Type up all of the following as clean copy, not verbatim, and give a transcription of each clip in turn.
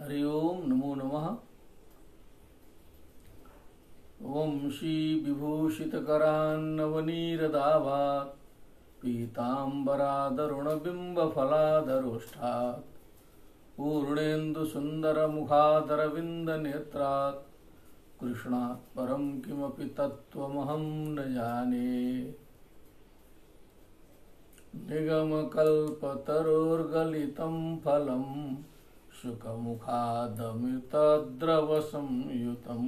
हरि ओम नमो नमः। ओम श्री विभूषितकरान्नवनीरदाभात् पीताम्बरादरुणबिम्बफलाधरोष्ठात् पूर्णेन्दुसुन्दरमुखादरविन्दनेत्रात् कृष्णात् परं किमपि तत्त्वमहं न जाने। निगमकल्पतरोर्गलितं फलं शुकमुखादमृतद्रवसंयुतं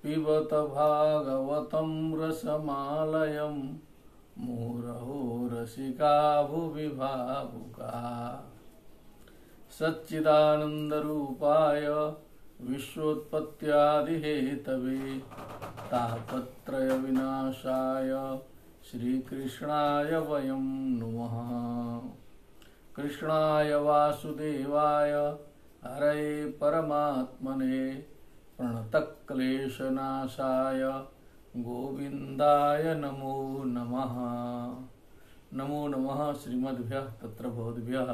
पिबत भागवतं रसमालयं मुहुरहो रसिका भुवि भावुका। सच्चिदानन्दरूपाय विश्वोत्पत्त्यादिहेतवे तापत्रयविनाशाय श्रीकृष्णाय वयं नुमः। कृष्णाय वासुदेवाय हरये परमात्मने प्रणतक्लेशनाशाय गोविन्दाय नमो नमः। नमो नमः श्रीमद्भ्यः तत्र भवद्भ्यः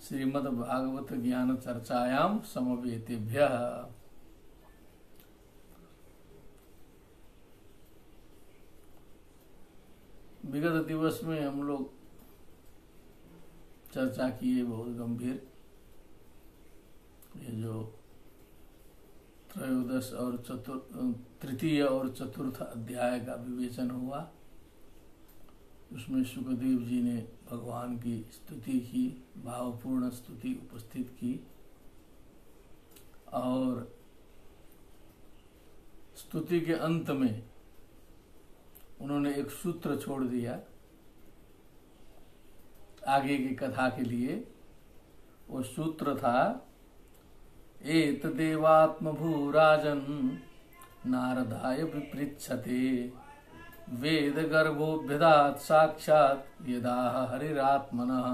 श्रीमद्भागवत ज्ञान चर्चायां समवेतेभ्यः। विगत दिवस में हम लोग चर्चा किए बहुत गंभीर, ये जो त्रयोदश और तृतीय और चतुर्थ अध्याय का विवेचन हुआ, उसमें सुखदेव जी ने भगवान की स्तुति की, भावपूर्ण स्तुति उपस्थित की और स्तुति के अंत में उन्होंने एक सूत्र छोड़ दिया आगे की कथा के लिए। वो सूत्र था एतदेवात्मभूराजन् नारदाय विपृच्छते वेद गर्भोऽभ्यदात् साक्षात् यदा हरिरात्मनः।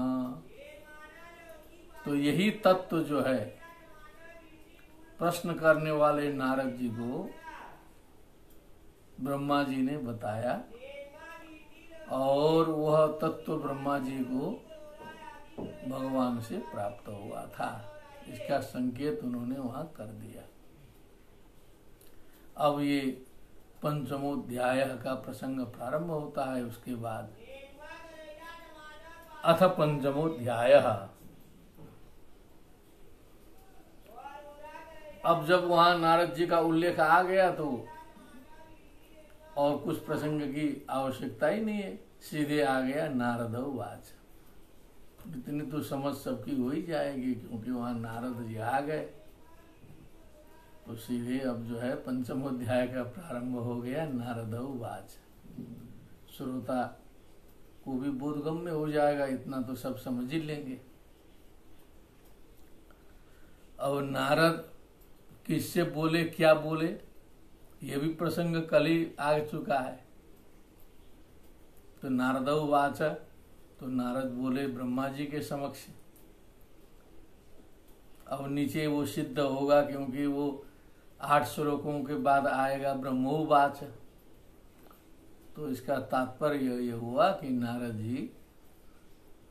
तो यही तत्व जो है प्रश्न करने वाले नारद जी को ब्रह्मा जी ने बताया और वह तत्व ब्रह्मा जी को भगवान से प्राप्त हुआ था। इसका संकेत उन्होंने वहां कर दिया। अब ये पंचमोध्याय का प्रसंग प्रारंभ होता है। उसके बाद अथ पंचमोध्याय। अब जब वहां नारद जी का उल्लेख आ गया तो और कुछ प्रसंग की आवश्यकता ही नहीं है, सीधे आ गया नारद वाच। इतनी तो समझ सबकी हो ही जाएगी क्योंकि वहां नारद जी आ गए तो सीधे अब जो है पंचमोध्याय का प्रारंभ हो गया नारद वाच। श्रोता को भी बोधगम्य हो जाएगा, इतना तो सब समझ ही लेंगे। अब नारद किससे बोले, क्या बोले, ये भी प्रसंग कल ही आ चुका है। तो नारद वाच, तो नारद बोले ब्रह्मा जी के समक्ष। अब नीचे वो सिद्ध होगा क्योंकि वो 8 श्लोकों के बाद आएगा ब्रह्मोवाच। तो इसका तात्पर्य ये हुआ कि नारद जी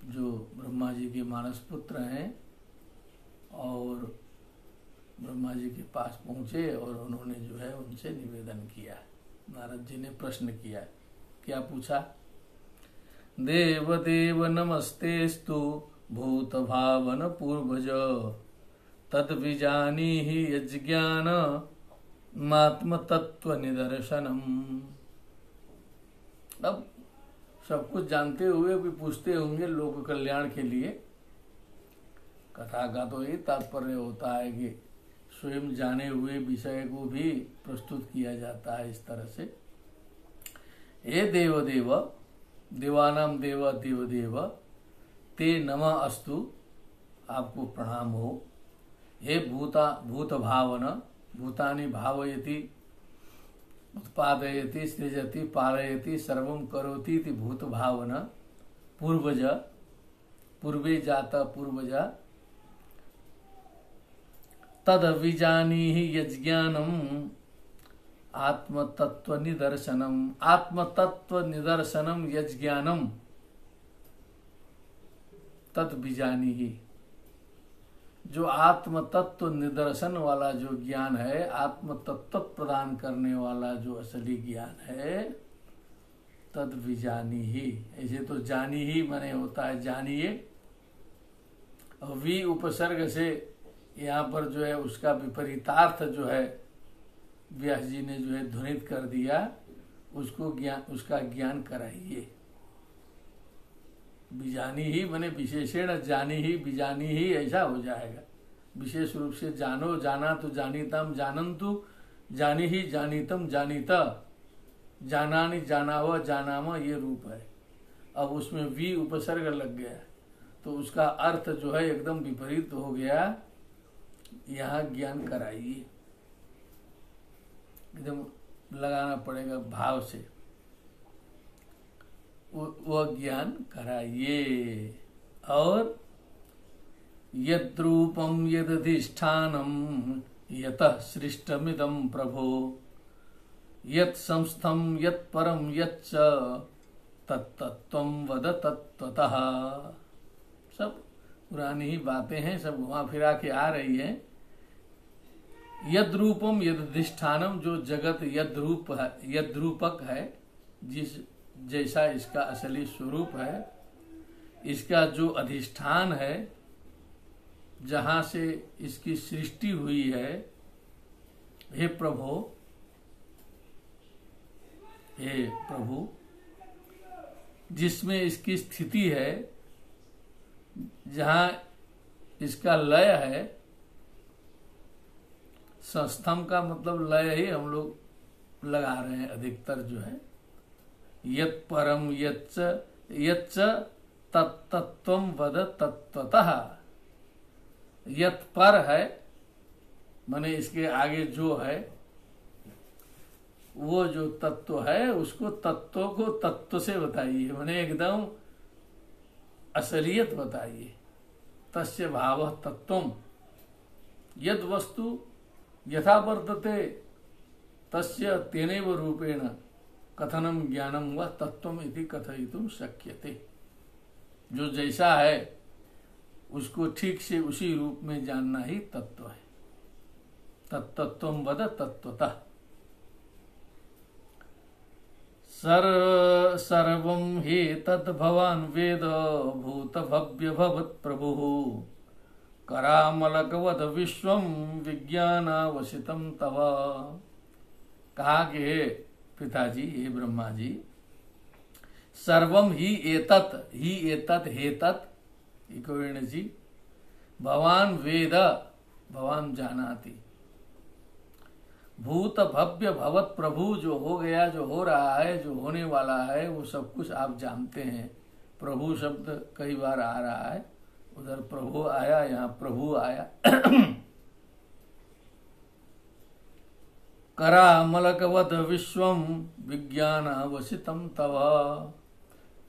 जो ब्रह्मा जी के मानस पुत्र हैं और ब्रह्मा जी के पास पहुंचे और उन्होंने जो है उनसे निवेदन किया। नारद जी ने प्रश्न किया, क्या पूछा? देव देव नमस्तेस्तु भूत भावन पूर्वज तद विजानीहि यज्ञान मात्म तत्व निदर्शनम। अब सब कुछ जानते हुए भी पूछते होंगे लोक कल्याण के लिए। कथा का तो ये तात्पर्य होता है कि स्वयं जाने हुए विषय को भी प्रस्तुत किया जाता है इस तरह से। हे देव देव, देवानाम देव देव देव, ते नमः अस्तु, आपको प्रणाम हो। हे भूत भावन, भूतानि भावयति उत्पादयति सृजति पालयति सर्वं करोति इति भूत भावन। पूर्वज, पूर्वे जाता पूर्वज, तद विजानीहि यज्ञानम आत्मतत्व निदर्शनम। आत्मतत्व निदर्शनम यज्ञानम तद विजानीहि। जो आत्म तत्व निदर्शन वाला जो ज्ञान है, आत्म तत्व प्रदान करने वाला जो असली ज्ञान है, तद विजानी ही। ऐसे तो जानी ही माने होता है जानिए, और वी उपसर्ग से यहाँ पर जो है उसका विपरीतार्थ जो है व्यास जी ने जो है ध्वनित कर दिया, उसको ज्ञान, उसका ज्ञान कराइए। बिजानी ही माने विशेषण जानी ही, बिजानी ही ऐसा हो जाएगा। विशेष रूप से जानो, जाना तो जानीतम जानन्तु, जानी ही जानीतम जानीता, जानानी जानावा जानामा, ये रूप है। अब उसमें वी उपसर्ग लग गया तो उसका अर्थ जो है एकदम विपरीत हो गया। यहाँ ज्ञान कराइए, एकदम लगाना पड़ेगा भाव से, वह ज्ञान कराइए। और यद्रूपम यदधिष्ठानम यतः सृष्टमिदं प्रभो, यत् संस्थम यत् परम यच्च तत्तत्वं वद तत्त्वतः। सब पुरानी ही बातें हैं, सब घुमा फिरा के आ रही है। यद्रूपम यदधिष्ठानम, जो जगत यद्रूप है, यद्रूपक है, जिस जैसा इसका असली स्वरूप है, इसका जो अधिष्ठान है, जहां से इसकी सृष्टि हुई है, हे प्रभु, हे प्रभु, जिसमें इसकी स्थिति है, जहां इसका लय है। संस्थम का मतलब लय ही हम लोग लगा रहे हैं अधिकतर जो है। यत् परम यच्च तत्तत्वं वद तत्त्वतः। यत् पर है माने इसके आगे जो है, वो जो तत्व है उसको, तत्व को तत्व से बताइए, माने एकदम असलियत बताइए। तस्य भावः तत्वम्, यद वस्तु यथा वर्तते तस्य तेनैव रूपेण कथनम ज्ञानम व तत्वम इति कथयितुम शक्यते। जो जैसा है उसको ठीक से उसी रूप में जानना ही तत्व है। तत्तत्वम वद तत्वतः। सर्वं हि तद् भवान् वेद भूत भव्य भवत् प्रभुः, करामलकवद विश्वं विज्ञानावसितं तव। कहा कि हे पिताजी, हे ब्रह्मा जी, सर्वम ही एतत्, ही एतत्, हे तत्, इकोण जी, भवान वेद, भवान जानाति, भूत भव्य भवत प्रभु, जो हो गया, जो हो रहा है, जो होने वाला है, वो सब कुछ आप जानते हैं। प्रभु शब्द कई बार आ रहा है, उधर प्रभु आया, यहाँ प्रभु आया। करामलकवद विश्वम विज्ञानावसितं तव।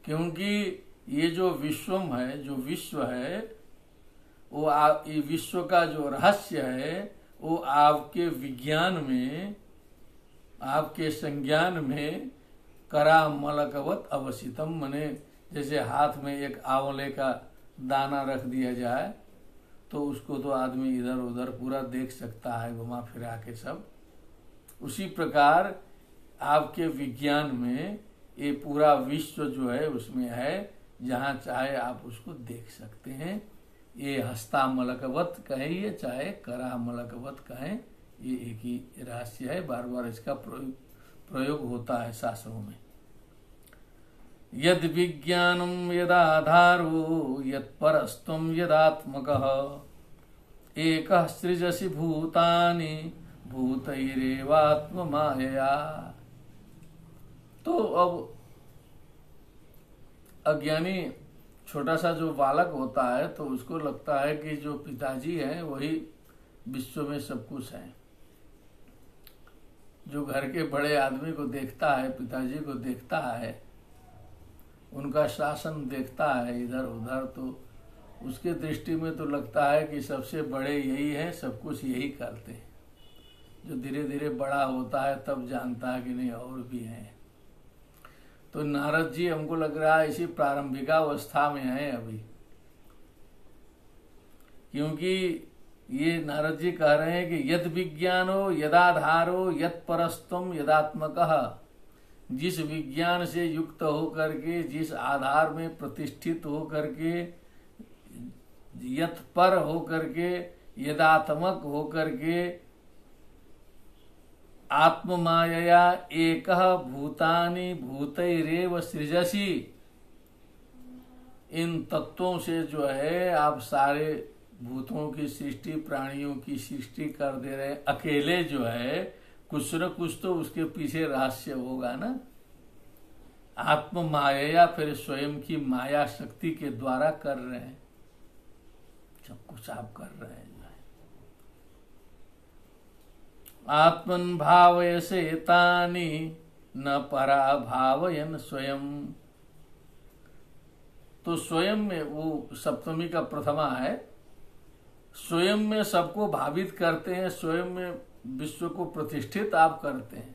क्योंकि ये जो विश्वम है, जो विश्व है, वो ये विश्व का जो रहस्य है, वो आपके विज्ञान में, आपके संज्ञान में करामलकवत अवसितम, मने जैसे हाथ में एक आंवले का दाना रख दिया जाए तो उसको तो आदमी इधर उधर पूरा देख सकता है, घुमा फिरा के सब। उसी प्रकार आपके विज्ञान में ये पूरा विश्व जो है उसमें है, जहाँ चाहे आप उसको देख सकते हैं। ये हस्तामलकवत कहें चाहे करामलकवत कहें, ये एक ही रहस्य है। बार बार इसका प्रयोग होता है शास्त्रों में। यद विज्ञानम यदाधारो यत्परस्त्वं यदात्मकः, एकः सृजसि भूतानि भूतैरेवात्म मायया। तो अब अज्ञानी छोटा सा जो बालक होता है तो उसको लगता है कि जो पिताजी हैं वही विश्व में सब कुछ है। जो घर के बड़े आदमी को देखता है, पिताजी को देखता है, उनका शासन देखता है इधर उधर, तो उसके दृष्टि में तो लगता है कि सबसे बड़े यही हैं, सब कुछ यही करते हैं। जो धीरे धीरे बड़ा होता है तब जानता है कि नहीं और भी हैं। तो नारद जी हमको लग रहा है इसी प्रारंभिका अवस्था में है अभी, क्योंकि ये नारद जी कह रहे हैं कि यद विज्ञानो यदाधारो यद परस्तम यदात्मकः, जिस विज्ञान से युक्त होकर के, जिस आधार में प्रतिष्ठित होकर के, यत पर होकर के, यदात्मक होकर के, आत्ममायया एकः भूतानि भूतैरेव सृजसि, इन तत्वों से जो है आप सारे भूतों की सृष्टि, प्राणियों की सृष्टि कर दे रहे हैं। अकेले जो है कुछ न कुछ तो उसके पीछे रहस्य होगा ना। आत्म माया, फिर स्वयं की माया शक्ति के द्वारा कर रहे हैं, सब कुछ आप कर रहे हैं। आत्मन भावयसे तानि न परा भावयन स्वयं। तो स्वयं में वो सप्तमी का प्रथमा है, स्वयं में सबको भावित करते हैं, स्वयं में विश्व को प्रतिष्ठित आप करते हैं।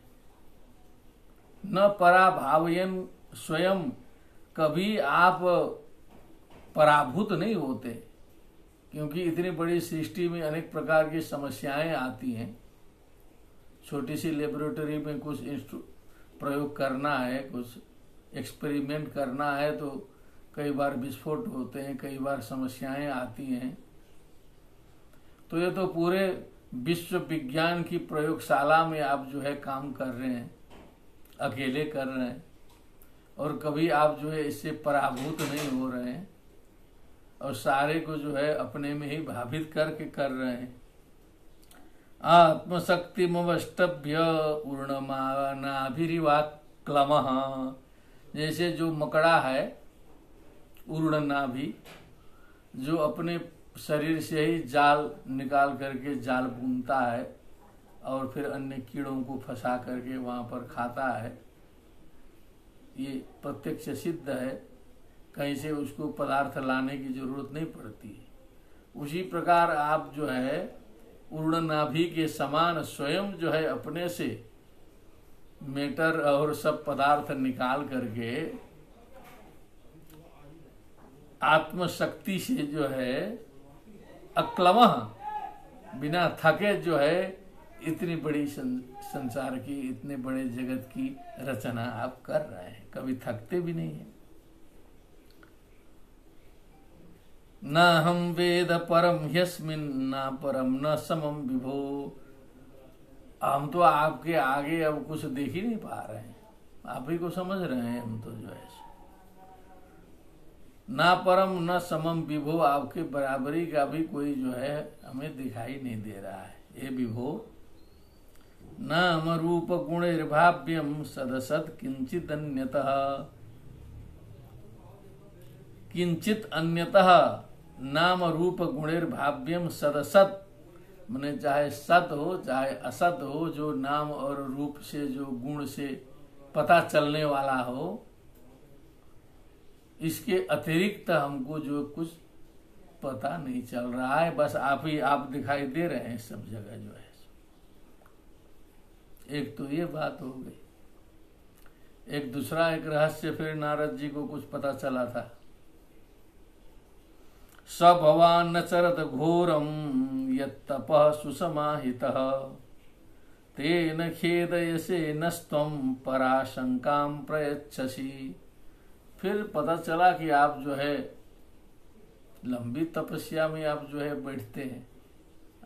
न परा भावयन स्वयं, कभी आप पराभूत नहीं होते, क्योंकि इतनी बड़ी सृष्टि में अनेक प्रकार की समस्याएं आती हैं। छोटी सी लेबोरेटरी में कुछ प्रयोग करना है, कुछ एक्सपेरिमेंट करना है, तो कई बार विस्फोट होते हैं, कई बार समस्याएं आती हैं। तो ये तो पूरे विश्व विज्ञान की प्रयोगशाला में आप जो है काम कर रहे हैं, अकेले कर रहे हैं, और कभी आप जो है इससे पराभूत नहीं हो रहे हैं, और सारे को जो है अपने में ही भावित करके कर रहे हैं। आत्मशक्तिमवष्टभ्य ऊर्णमानाभिरिवाक्लमः, जैसे जो मकड़ा है ऊर्णनाभि, जो अपने शरीर से ही जाल निकाल करके जाल बुनता है और फिर अन्य कीड़ों को फंसा करके वहां पर खाता है, ये प्रत्यक्ष सिद्ध है, कहीं से उसको पदार्थ लाने की जरूरत नहीं पड़ती है। उसी प्रकार आप जो है ऊर्णनाभि के समान स्वयं जो है अपने से मेटर और सब पदार्थ निकाल करके आत्मशक्ति से जो है अक्लमः, बिना थके जो है इतनी बड़ी संसार की, इतने बड़े जगत की रचना आप कर रहे हैं, कभी थकते भी नहीं है। न हम वेद परम ह्यस्मिन् न परम न समम विभो, हम तो आपके आगे अब कुछ देख ही नहीं पा रहे हैं, आप ही को समझ रहे हैं हम तो जो है। ना परम न समम विभो, आपके बराबरी का भी कोई जो है हमें दिखाई नहीं दे रहा है। ये विभो नाम रूप गुणैर्भाव्यम सदसत किंचित अन्यतः, किंचित अन्यतः नाम रूप गुणैर्भाव्यम सदसत, माने चाहे सत हो चाहे असत हो, जो नाम और रूप से, जो गुण से पता चलने वाला हो, इसके अतिरिक्त हमको जो कुछ पता नहीं चल रहा है। बस आप ही आप दिखाई दे रहे हैं सब जगह जो है। एक तो ये बात हो गई। एक दूसरा एक रहस्य फिर नारद जी को कुछ पता चला था। स भवान न चरत घोरम यत्तपः सुसमाहितः, तेन खेदयसे नस्त्वं पराशंकां प्रयच्छसि। फिर पता चला कि आप जो है लंबी तपस्या में आप जो है बैठते हैं,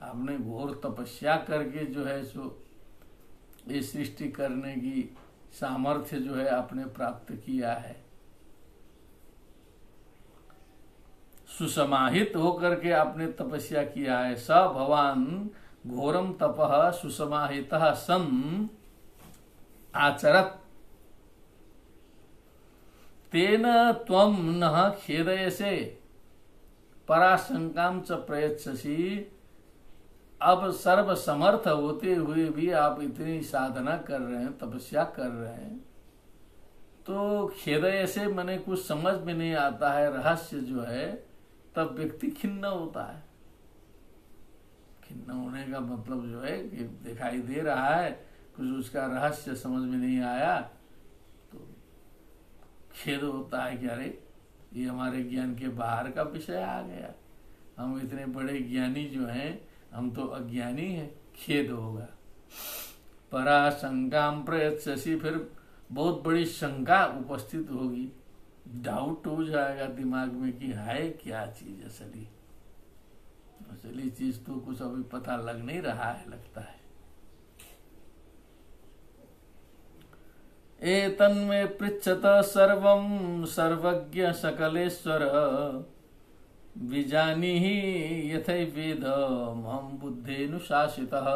आपने घोर तपस्या करके जो है सो ये सृष्टि करने की सामर्थ्य जो है आपने प्राप्त किया है। सुसमाहित होकर के आपने तपस्या किया है। स भवान घोरम तपः सुसमाहितः सन् आचरत, तेन त्वं न खेदयसे पराशंकां च प्रयच्छसि। अब सर्व समर्थ होते हुए भी आप इतनी साधना कर रहे हैं, तपस्या कर रहे हैं, तो खेदयसे मने कुछ समझ में नहीं आता है रहस्य जो है, तब व्यक्ति खिन्न होता है। खिन्न होने का मतलब जो है कि दिखाई दे रहा है, कुछ उसका रहस्य समझ में नहीं आया तो खेद होता है कि अरे ये हमारे ज्ञान के बाहर का विषय आ गया। हम इतने बड़े ज्ञानी जो हैं, हम तो अज्ञानी हैं, खेद होगा। पराशंकाम प्रयच्छसि, फिर बहुत बड़ी शंका उपस्थित होगी, डाउट हो जाएगा दिमाग में कि है क्या चीज असली। असली चीज तो कुछ अभी पता लग नहीं रहा है, लगता है। एतन्मे पृच्छत सर्वं सर्वज्ञ सकलेश्वर, विजानीहि यथैवेदमहं बुद्धेनुशासितः।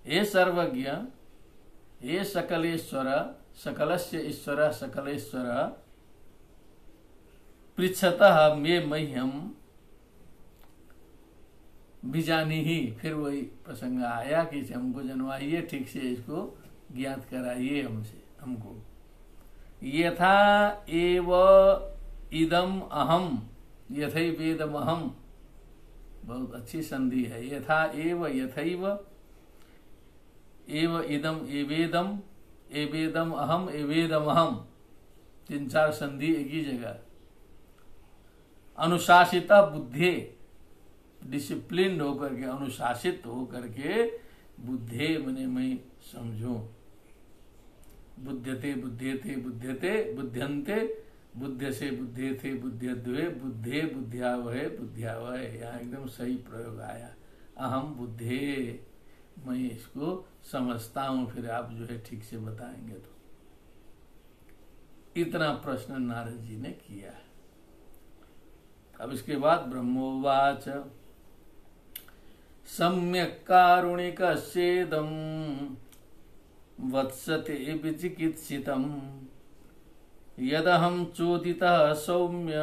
हे सर्वज्ञ, हे सकलेश्वर, सकलस्य ईश्वर सकलेश्वर, पृच्छतः मे मह्यम विजानीहि, फिर वही प्रसंग आया कि हमको जनवाइए, ठीक से इसको ज्ञात कराइए हमको। यथा एव इदम अहम यथैवेदम अहम, बहुत अच्छी संधि है। यथा एव यथैव, एव इदम एवेदम, एवेदम अहम एवेदम अहम, 3-4 संधि एक ही जगह। अनुशासिता बुद्धे, डिसिप्लिन होकर के, अनुशासित होकर के, बुद्धे मने मैं समझूं। बुध्यते बुध्यते बुध्यते बुध्यन्ते, बुद्ध से बुद्धेते बुध्यद्वे, बुद्धे बुद्ध्यावहे बुद्ध्यावहे, यहाँ एकदम सही प्रयोग आया। अहम बुद्धे, मैं इसको समझता हूं, फिर आप जो है ठीक से बताएंगे। तो इतना प्रश्न नारद जी ने किया। अब इसके बाद ब्रह्मोवाच सम्यक् कारुणिकस्येदं वत्सते विचिकित्सितं, यदहं चोदितः सौम्य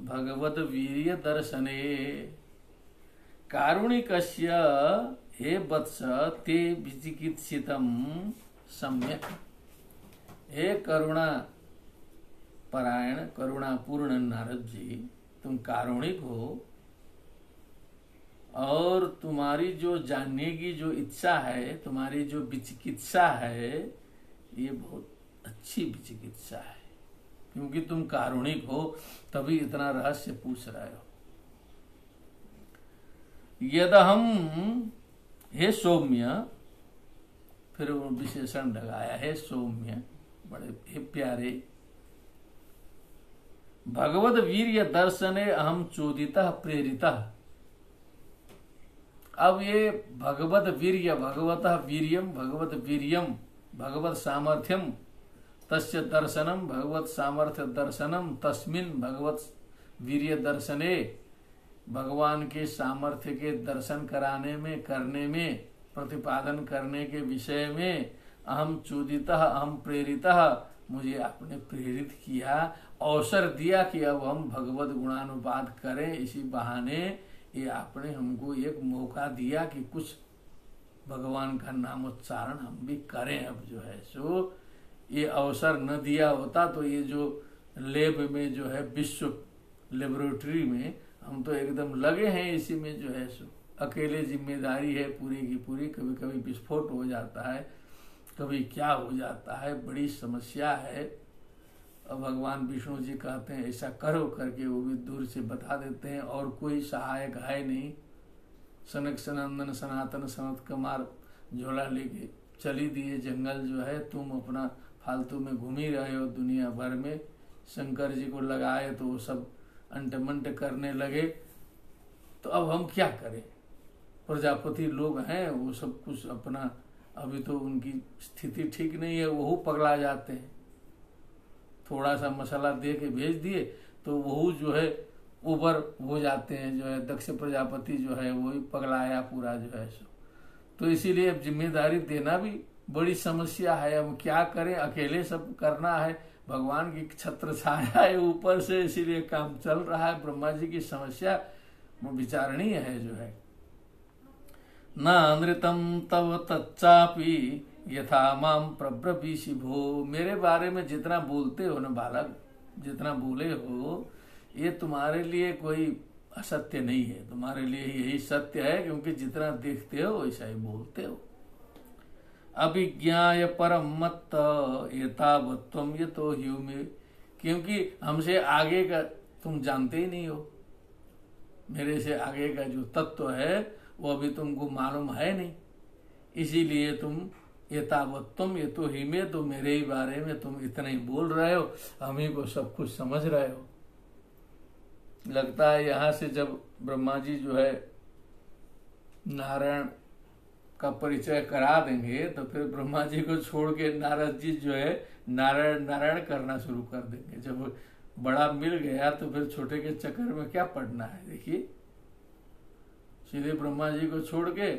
भगवद्वीर्यदर्शने। कारुणिकस्य हे वत्स ते विचिकित्सितं सम्यक्, हे करुणा परायण करुणापूर्ण नारद जी, तुम कारुणिक हो और तुम्हारी जो जानने की जो इच्छा है, तुम्हारी जो विचिकित्सा है, ये बहुत अच्छी विचिकित्सा है, क्योंकि तुम कारुणिक हो तभी इतना रहस्य पूछ रहे हो। यदहम, हे सौम्य, फिर वो विशेषण लगाया, हे सौम्य, बड़े हे प्यारे, भगवद वीर्य दर्शने अहम चोदितः प्रेरितः। अब ये भगवत वीर्य, भगवतः वीर्यम, भगवत वीर्यम, भगवत सामर्थ्यम, तस्य दर्शनम, भगवत सामर्थ्य दर्शनम, तस्मिन भगवत वीर्य दर्शने, भगवान के सामर्थ्य के दर्शन कराने में, करने में, प्रतिपादन करने के विषय में, अहम चोदितः, अहम प्रेरितः, मुझे आपने प्रेरित किया, अवसर दिया कि अब हम भगवत गुणानुवाद करें। इसी बहाने ये आपने हमको एक मौका दिया कि कुछ भगवान का नामोच्चारण हम भी करें। अब जो है सो ये अवसर न दिया होता तो ये जो लैब में जो है, विश्व लेबोरेटरी में हम तो एकदम लगे हैं इसी में जो है सो, अकेले जिम्मेदारी है पूरी की पूरी। कभी कभी विस्फोट हो जाता है, कभी क्या हो जाता है, बड़ी समस्या है। अब भगवान विष्णु जी कहते हैं ऐसा करो करके, वो भी दूर से बता देते हैं, और कोई सहायक है नहीं। सनक सनंदन सनातन सनत कुमार झोला लेके चली दिए जंगल जो है, तुम अपना फालतू में घूम ही रहे हो दुनिया भर में। शंकर जी को लगाए तो वो सब अंटमंट करने लगे, तो अब हम क्या करें। प्रजापति लोग हैं, वो सब कुछ अपना, अभी तो उनकी स्थिति ठीक नहीं है, वो पगला जाते हैं। थोड़ा सा मसाला दे के भेज दिए तो वो जो है ऊपर हो जाते हैं, जो है दक्ष प्रजापति जो है वही पगलाया पूरा जो है सो। तो इसीलिए अब जिम्मेदारी देना भी बड़ी समस्या है। अब क्या करें, अकेले सब करना है, भगवान की छत्र छाया है ऊपर से, इसीलिए काम चल रहा है। ब्रह्मा जी की समस्या वो विचारणीय है जो है। न अनृतम तव तच्चापि यथा माम प्रब्रवीषि भो, मेरे बारे में जितना बोलते हो न बालक, जितना बोले हो, ये तुम्हारे लिए कोई असत्य नहीं है, तुम्हारे लिए यही सत्य है, क्योंकि जितना देखते हो वैसा ही बोलते हो। अभिज्ञाय परम मत्त यथावत्वम यतो ह्यूमे, क्योंकि हमसे आगे का तुम जानते ही नहीं हो। मेरे से आगे का जो तत्व है वो अभी तुमको मालूम है नहीं, इसीलिए तुम एतावत्तम ये तो ही में, तो मेरे ही बारे में तुम इतना ही बोल रहे हो, हम ही को सब कुछ समझ रहे हो। लगता है यहाँ से जब ब्रह्मा जी जो है नारायण का परिचय करा देंगे तो फिर ब्रह्मा जी को छोड़ के नारद जी जो है नारायण नारायण करना शुरू कर देंगे। जब बड़ा मिल गया तो फिर छोटे के चक्कर में क्या पड़ना है। देखिए, सीधे ब्रह्मा जी को छोड़ के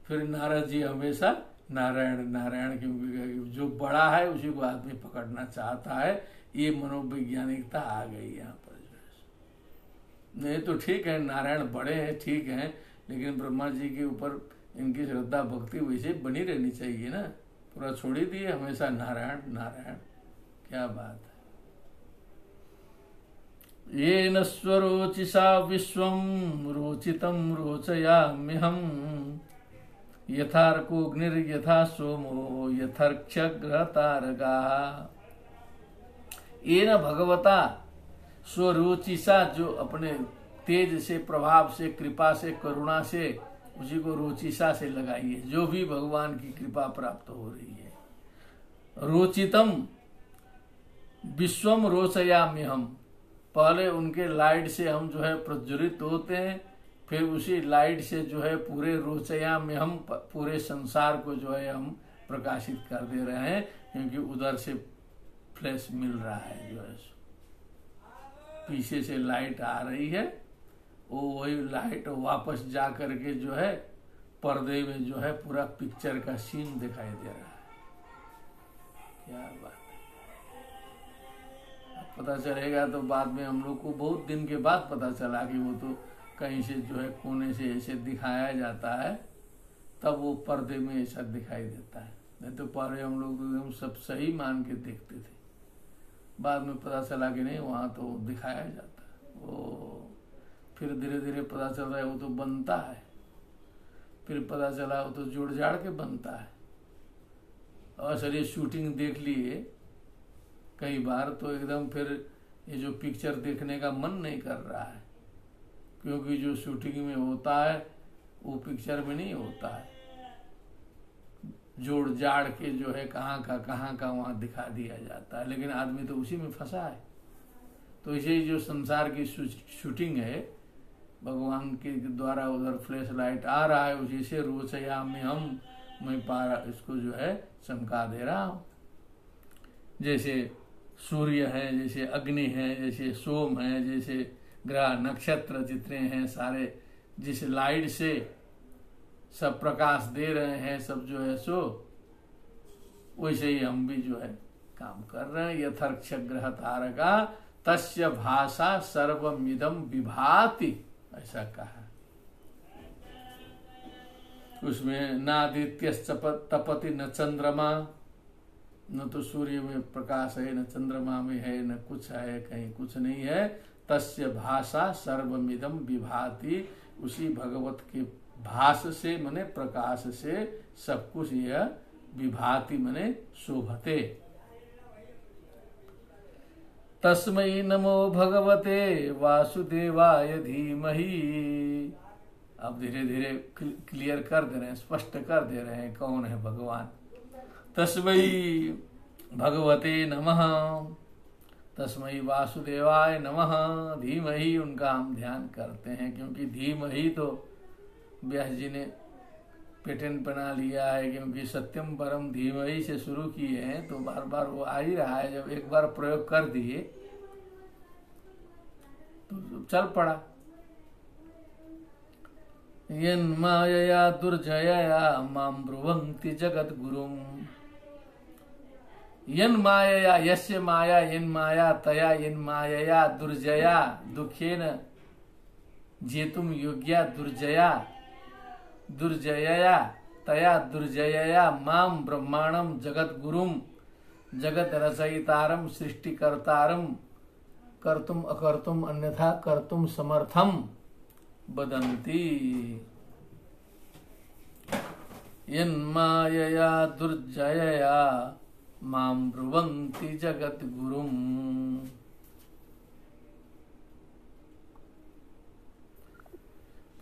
फिर नारद जी हमेशा नारायण नारायण, क्योंकि जो बड़ा है उसी को आदमी पकड़ना चाहता है। ये मनोवैज्ञानिकता आ गई यहाँ पर जो है। नहीं तो ठीक है, नारायण बड़े हैं, ठीक है, लेकिन ब्रह्मा जी के ऊपर इनकी श्रद्धा भक्ति वैसे बनी रहनी चाहिए ना। पूरा छोड़ ही दिए, हमेशा नारायण नारायण, क्या बात है। ये न स्वरोचिषा विश्वं रोचितं रोचयाम्यहम् यथार्कोऽग्निर्यथा सोमो यथर्क्षग्रहतारकाः। ये न भगवता स्वरुचिषा, जो अपने तेज से, प्रभाव से, कृपा से, करुणा से, उसी को रोचिषा से लगाइए, जो भी भगवान की कृपा प्राप्त हो रही है। रोचितम विश्वम रोचयाम्यहम्, पहले उनके लाइट से हम जो है प्रज्वलित होते हैं, फिर उसी लाइट से जो है पूरे रोचयाम्यहम्, पूरे संसार को जो है हम प्रकाशित कर दे रहे हैं, क्योंकि उधर से फ्लैश मिल रहा है, जो है पीछे से लाइट आ रही है, वो वही लाइट वापस जा करके जो है पर्दे में जो है पूरा पिक्चर का सीन दिखाई दे रहा है। क्या बात है। पता चलेगा तो बाद में हम लोग को बहुत दिन के बाद पता चला कि वो तो कहीं से जो है कोने से ऐसे दिखाया जाता है, तब वो पर्दे में ऐसा दिखाई देता है। नहीं तो पहले हम लोग एकदम सब सही मान के देखते थे, बाद में पता चला कि नहीं, वहां तो दिखाया जाता है। वो फिर धीरे धीरे पता चल रहा है वो तो बनता है, फिर पता चला वो तो जोड़ जाड़ के बनता है। और सर ये शूटिंग देख लिए कई बार तो एकदम फिर ये जो पिक्चर देखने का मन नहीं कर रहा है, क्योंकि जो शूटिंग में होता है वो पिक्चर में नहीं होता है। जोड़ जाड़ के जो है कहाँ का वहां दिखा दिया जाता है, लेकिन आदमी तो उसी में फंसा है। तो इसे जो संसार की शूटिंग है भगवान के द्वारा, उधर फ्लैश लाइट आ रहा है, उसी से रोचयाम्यहम्, मैं पारा इसको जो है चमका दे रहा हूं। जैसे सूर्य है, जैसे अग्नि है, जैसे सोम है, जैसे ग्रह नक्षत्र जितने हैं सारे, जिस लाइट से सब प्रकाश दे रहे हैं सब जो है सो वैसे ही हम भी जो है काम कर रहे हैं। यथर्क्ष ग्रह तारका तस्य भाषा सर्वमिदं विभाति, ऐसा कहा। उसमें नादित्य तपति न चंद्रमा, न तो सूर्य में प्रकाश है, न चंद्रमा में है, न कुछ है, कहीं कुछ नहीं है। तस्य भाषा सर्वमिदं विभाति, उसी भगवत के भास से मने प्रकाश से सब कुछ यह विभाति मने शोभते। तस्मै नमो भगवते वासुदेवाय धीमहि। अब धीरे धीरे क्लियर कर दे रहे हैं, स्पष्ट कर दे रहे हैं कौन है भगवान। तस्मै भगवते नमः, तस्मै वासुदेवाय नमः धीमहि, उनका हम ध्यान करते हैं, क्योंकि धीमहि तो व्यास जी ने पेटेंट बना लिया है, क्योंकि सत्यम परम धीमहि से शुरू किए हैं तो बार बार वो आ ही रहा है। जब एक बार प्रयोग कर दिए तो चल पड़ा। यन्मायया दुर्जयया मां ब्रुवन्ति जगत गुरुम। यन्मायया, यस्य माया यन्माया तया यन्मायया दुर्जया दुखेन जेतुम योग्या दुर्जया दुर्जयया तया दुर्जयया माम ब्रह्मांडम जगत गुरुम जगत रचयितारम सृष्टिकर्तारम कर्तुम अकर्तुम अन्यथा कर्तुम समर्थम वदन्ति। यन्मायया दुर्जयया माम ब्रुवन्ति जगत गुरुम।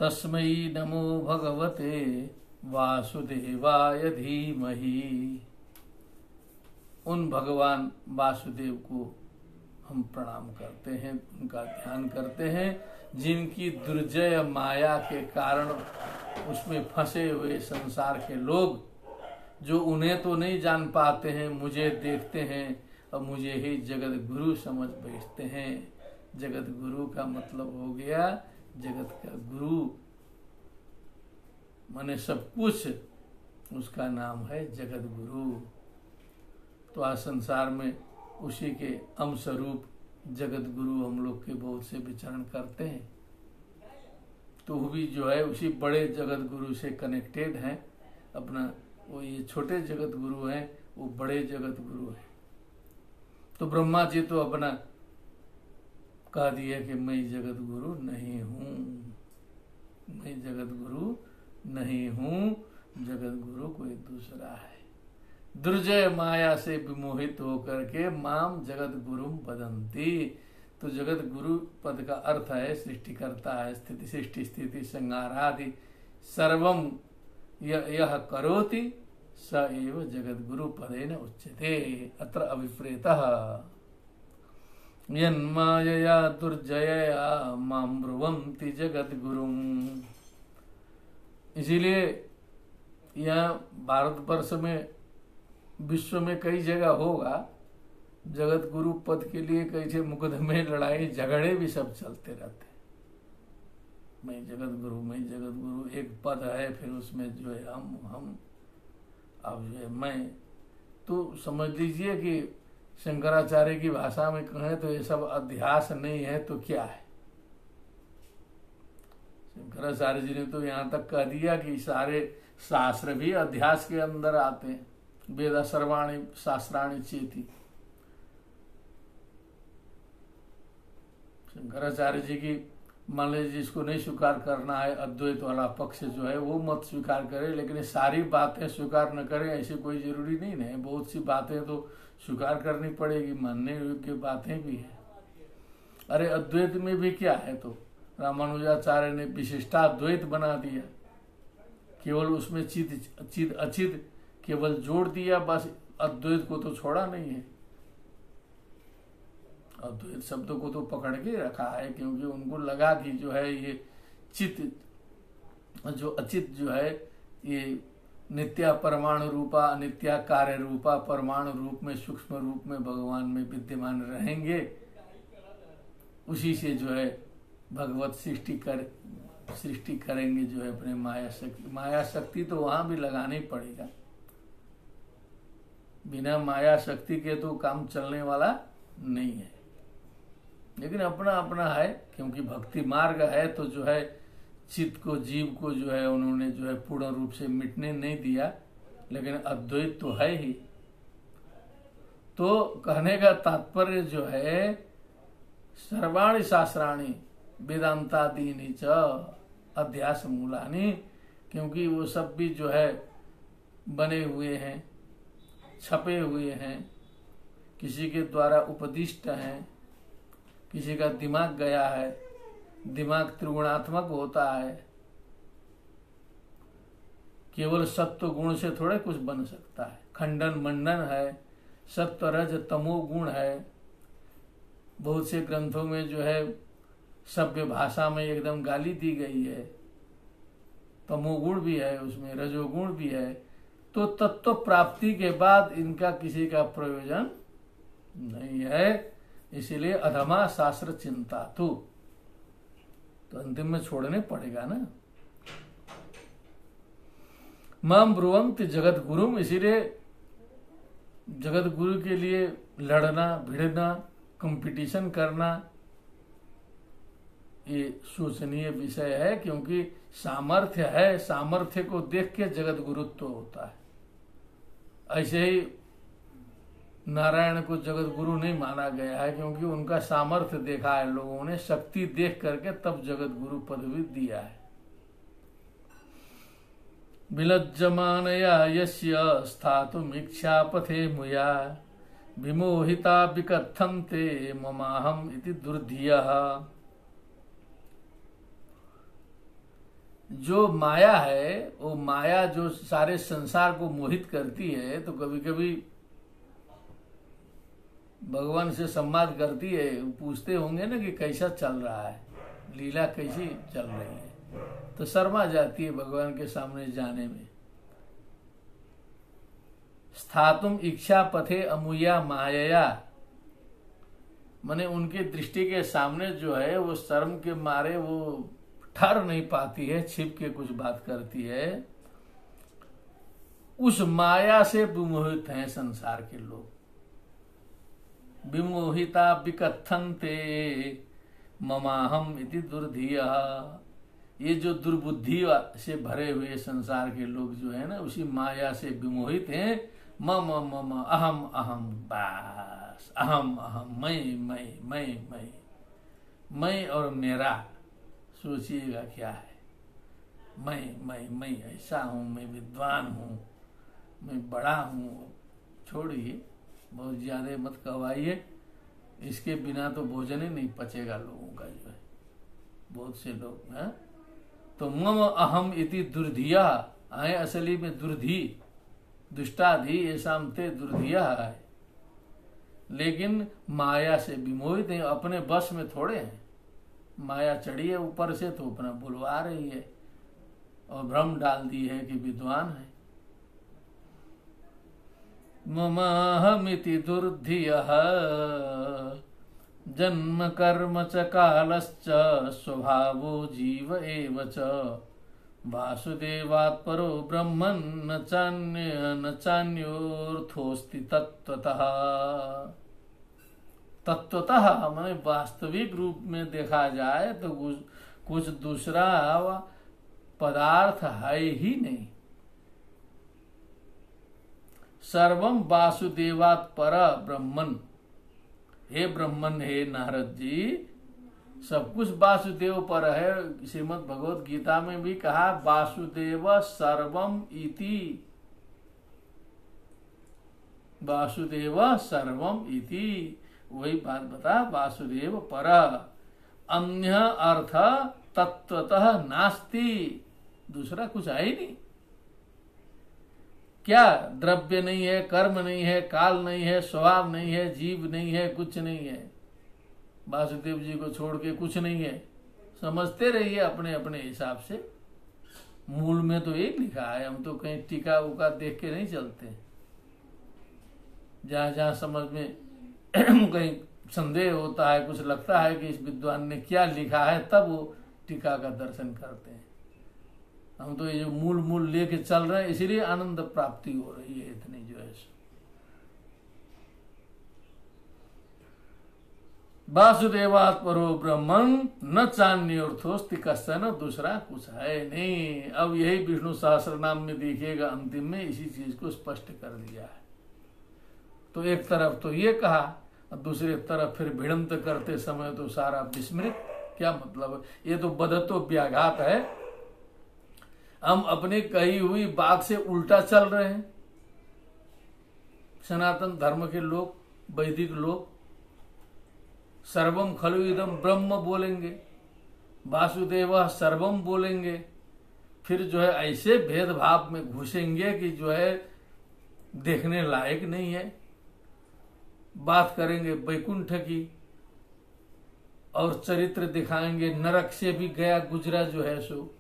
तस्मै नमो भगवते वासुदेवाय धीमहि। उन भगवान वासुदेव को हम प्रणाम करते हैं, उनका ध्यान करते हैं, जिनकी दुर्जय माया के कारण उसमें फंसे हुए संसार के लोग, जो उन्हें तो नहीं जान पाते हैं, मुझे देखते हैं और मुझे ही जगत गुरु समझ बैठते हैं। जगत गुरु का मतलब हो गया जगत का गुरु, माने सब कुछ, उसका नाम है जगत गुरु। तो आज संसार में उसी के अंश स्वरूप जगत गुरु हम लोग के बहुत से विचरण करते हैं। तो वो भी जो है उसी बड़े जगत गुरु से कनेक्टेड हैं। अपना वो ये छोटे जगत गुरु हैं, वो बड़े जगत गुरु हैं। तो ब्रह्मा जी तो अपना कह दिया कि मैं जगत गुरु नहीं हूँ, मैं जगत गुरु नहीं हूँ, जगत गुरु कोई दूसरा है। दुर्जय माया से विमोहित होकर के माम जगत गुरुम वदंती। तो जगत गुरु पद का अर्थ है सृष्टि करता है, स्थिति सृष्टि स्थिति संहारादि सर्वम यह करोति स एव जगत गुरु पदेन उच्यते। अत्र अभिप्रेतः यन्मायया दुर्जयया मां ब्रुवन्ति जगत गुरुम। इसीलिए यह भारतवर्ष में, विश्व में कई जगह होगा जगत गुरु पद के लिए कैसे मुकदमे, लड़ाई झगड़े भी सब चलते रहते हैं। मैं जगत गुरु, मैं जगत गुरु, एक पद है, फिर उसमें जो है हम अब जो है मैं। तो समझ लीजिए कि शंकराचार्य की भाषा में कहें तो ये सब अध्यास नहीं है तो क्या है। शंकराचार्य जी ने तो यहाँ तक कह दिया कि सारे शास्त्र भी अध्यास के अंदर आते हैं। वेद सर्वाणि शास्त्राणि चेति। शंकराचार्य जी की मान लीजिए जिसको नहीं स्वीकार करना है, अद्वैत वाला पक्ष जो है वो मत स्वीकार करे, लेकिन सारी बातें स्वीकार न करें ऐसी कोई जरूरी नहीं है। बहुत सी बातें तो स्वीकार करनी पड़ेगी, मानने योग्य बातें भी है। अरे अद्वैत में भी क्या है, तो रामानुजाचार्य ने विशिष्टाद्वैत बना दिया, केवल उसमें चित अचित केवल जोड़ दिया, बस अद्वैत को तो छोड़ा नहीं है। अद्वैत शब्द को तो पकड़ के रखा है, क्योंकि उनको लगा कि जो है ये चित जो अचित जो है ये नित्या परमाणु रूपा, अनित्या कार्य रूपा, परमाणु रूप में सूक्ष्म रूप में भगवान में विद्यमान रहेंगे। उसी से जो है भगवत सृष्टि करेंगे जो है अपने माया शक्ति तो वहां भी लगाना ही पड़ेगा। बिना माया शक्ति के तो काम चलने वाला नहीं है। लेकिन अपना अपना है, क्योंकि भक्ति मार्ग है तो जो है चित्त को, जीव को जो है उन्होंने जो है पूर्ण रूप से मिटने नहीं दिया, लेकिन अद्वैत तो है ही। तो कहने का तात्पर्य जो है सर्वाणि शास्त्राणि वेदांतादीनि च अध्यास मूलानि, क्योंकि वो सब भी जो है बने हुए हैं, छपे हुए हैं, किसी के द्वारा उपदिष्ट हैं, किसी का दिमाग गया है। दिमाग त्रिगुणात्मक होता है, केवल सत्व गुण से थोड़े कुछ बन सकता है। खंडन मंडन है, सत्व रज तमो गुण है। बहुत से ग्रंथों में जो है सभ्य भाषा में एकदम गाली दी गई है। तमोगुण भी है उसमें, रजोगुण भी है। तो तत्व प्राप्ति के बाद इनका किसी का प्रयोजन नहीं है। इसीलिए अधमा शास्त्र चिंता तो अंतिम में छोड़ने पड़ेगा ना। माम ब्रुवंत जगत गुरुम, इसीलिए जगत गुरु के लिए लड़ना, भिड़ना, कंपटीशन करना ये शोचनीय विषय है, क्योंकि सामर्थ्य है, सामर्थ्य को देख के जगत गुरुत्व होता है। ऐसे ही नारायण को जगत गुरु नहीं माना गया है, क्योंकि उनका सामर्थ्य देखा है लोगों ने, शक्ति देख करके तब जगत गुरु पदवी दिया है। विलज्जमानया यस्य स्थातुम इच्छापथे मुया विमोहिता विकथन्ते ममाहम इति दुर्धियः। जो माया है वो माया जो सारे संसार को मोहित करती है, तो कभी कभी भगवान से संवाद करती है, पूछते होंगे ना कि कैसा चल रहा है, लीला कैसी चल रही है, तो शर्मा जाती है भगवान के सामने जाने में। स्थातुम इच्छा पथे अमुया मायया, माने उनकी दृष्टि के सामने जो है वो शर्म के मारे वो ठहर नहीं पाती है, छिप के कुछ बात करती है। उस माया से विमोहित हैं संसार के लोग। विमोहिता विकथन्ते ममाहम इति दुर्धिया, ये जो दुर्बुद्धि से भरे हुए संसार के लोग जो है ना, उसी माया से विमोहित हैं। मम मम अहम अहम, बस अहम अहम, मैं और मेरा, सोचिएगा क्या है, मैं ऐसा हूं, मैं विद्वान हूं, मैं बड़ा हूं। छोड़िए, बहुत ज्यादा मत कहवाइए, इसके बिना तो भोजन ही नहीं पचेगा लोगों का जो है, बहुत से लोग हैं। तो मम अहम इति दुर्धिया आए, असली में दुर्धि, दुष्टाधि ऐसा ते दुर्धिया है, लेकिन माया से विमोहित है, अपने बस में थोड़े हैं। माया चढ़ी है ऊपर से तो अपना बुलवा रही है और भ्रम डाल दी है कि विद्वान है। ममाहमिति दुर्धियः जन्म कर्म च कालश्च स्वभावो जीव एव च वासुदेवात् परो ब्रह्मन् न चान्योर्थोऽस्ति तत्त्वतः। तत्वतः माने वास्तविक रूप में देखा जाए तो कुछ दूसरा पदार्थ है ही नहीं। सर्वम वासुदेवात् पर ब्रह्मन, हे ब्रह्मन, हे नारद जी, सब कुछ वासुदेव पर है। श्रीमद् भगवत गीता में भी कहा वासुदेव सर्वम इति, वासुदेव सर्वम इति, वही बात बता, वासुदेव पर, अन्य अर्थ तत्वतः नास्ति, दूसरा कुछ है ही नहीं। क्या द्रव्य नहीं है, कर्म नहीं है, काल नहीं है, स्वभाव नहीं है, जीव नहीं है, कुछ नहीं है। वासुदेव जी को छोड़ के कुछ नहीं है। समझते रहिए अपने अपने हिसाब से, मूल में तो एक लिखा है, हम तो कहीं टीका उका देख के नहीं चलते। जहां जहां समझ में कहीं संदेह होता है, कुछ लगता है कि इस विद्वान ने क्या लिखा है, तब वो टीका का दर्शन करते हैं। हम तो ये जो मूल लेके चल रहे हैं, इसीलिए आनंद प्राप्ति हो रही है इतनी जो है। वासुदेवात् परो ब्रह्मन न चान्योर्थोस्ति कश्चन, दूसरा कुछ है नहीं। अब यही विष्णु सहस्त्र नाम में देखिएगा, अंतिम में इसी चीज को स्पष्ट कर दिया है। तो एक तरफ तो ये कहा, और दूसरी तरफ फिर भिड़ंत करते समय तो सारा विस्मृत। क्या मतलब? ये तो बदतो व्याघात है। हम अपनी कही हुई बात से उल्टा चल रहे हैं। सनातन धर्म के लोग, वैदिक लोग सर्वम खलु इदम ब्रह्म बोलेंगे, वासुदेव सर्वम बोलेंगे, फिर जो है ऐसे भेदभाव में घुसेंगे कि जो है देखने लायक नहीं है। बात करेंगे वैकुंठ की और चरित्र दिखाएंगे, नरक से भी गया गुजरा जो है सो।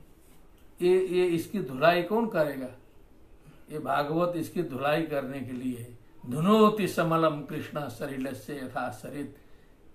ये इसकी धुलाई कौन करेगा? ये भागवत इसकी धुलाई करने के लिए है। धुनोति समलम कृष्ण सरिल से यथा सरित,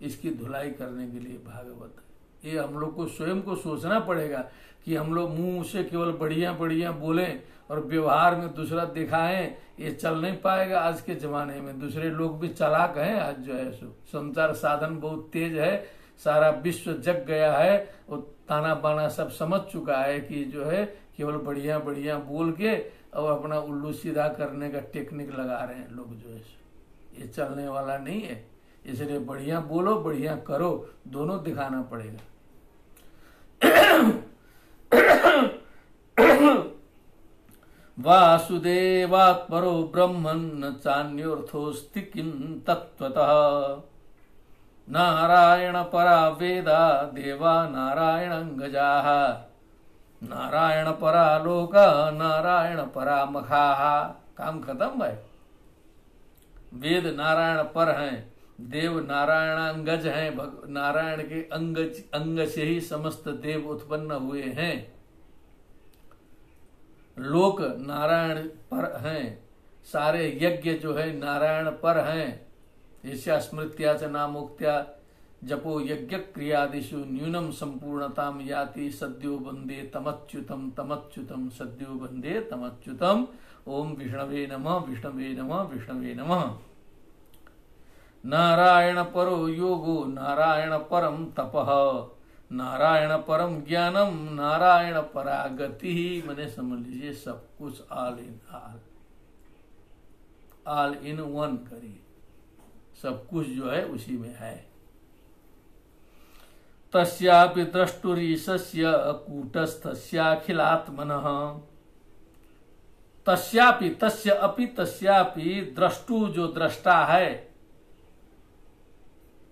इसकी धुलाई करने के लिए भागवत है। ये हम लोग को स्वयं को सोचना पड़ेगा कि हम लोग मुंह से केवल बढ़िया बढ़िया बोलें और व्यवहार में दूसरा दिखाएं, ये चल नहीं पाएगा आज के जमाने में। दूसरे लोग भी चालाक हैं आज जो है सो, संचार साधन बहुत तेज है, सारा विश्व जग गया है, और ताना बाना सब समझ चुका है कि जो है केवल बढ़िया बढ़िया बोल के और अपना उल्लू सीधा करने का टेक्निक लगा रहे हैं लोग जो है। ये चलने वाला नहीं है। इसलिए बढ़िया बोलो, बढ़िया करो, दोनों दिखाना पड़ेगा। वासुदेवात् परो ब्रह्मन् न चान्योर्थोऽस्ति किं तत्त्वतः। नारायण परा वेदा देवा नारायणं गजाः नारायण परा लोका नारायण परा मखाहा। काम खत्म भाई। वेद नारायण पर हैं, देव नारायणांगज हैं, नारायण के अंग से ही समस्त देव उत्पन्न हुए हैं। लोक नारायण पर हैं, सारे यज्ञ जो है नारायण पर हैं। ऐसा स्मृत्या च नामोक्त्या जपो यज्ञ क्रियादिषु न्यूनम संपूर्णताम याति सद्यो वंदे तमच्युतम तमच्युतम सद्यो वंदे तमच्युतम। ओम विष्णवे नमः विष्णवे नमः विष्णवे नमः। नारायण परो योगो नारायण परम तपः नारायण परम ज्ञानम नारायण परागति। मैंने समझ लीजिए सब कुछ ऑल इन वन करिए, सब कुछ जो है उसी में है। तस्यापि द्रष्टुरीशस्य कूटस्थस्याखिलात्मनः। तस्यापि तस्य अपि तस्यापि द्रष्टु जो दृष्टा है,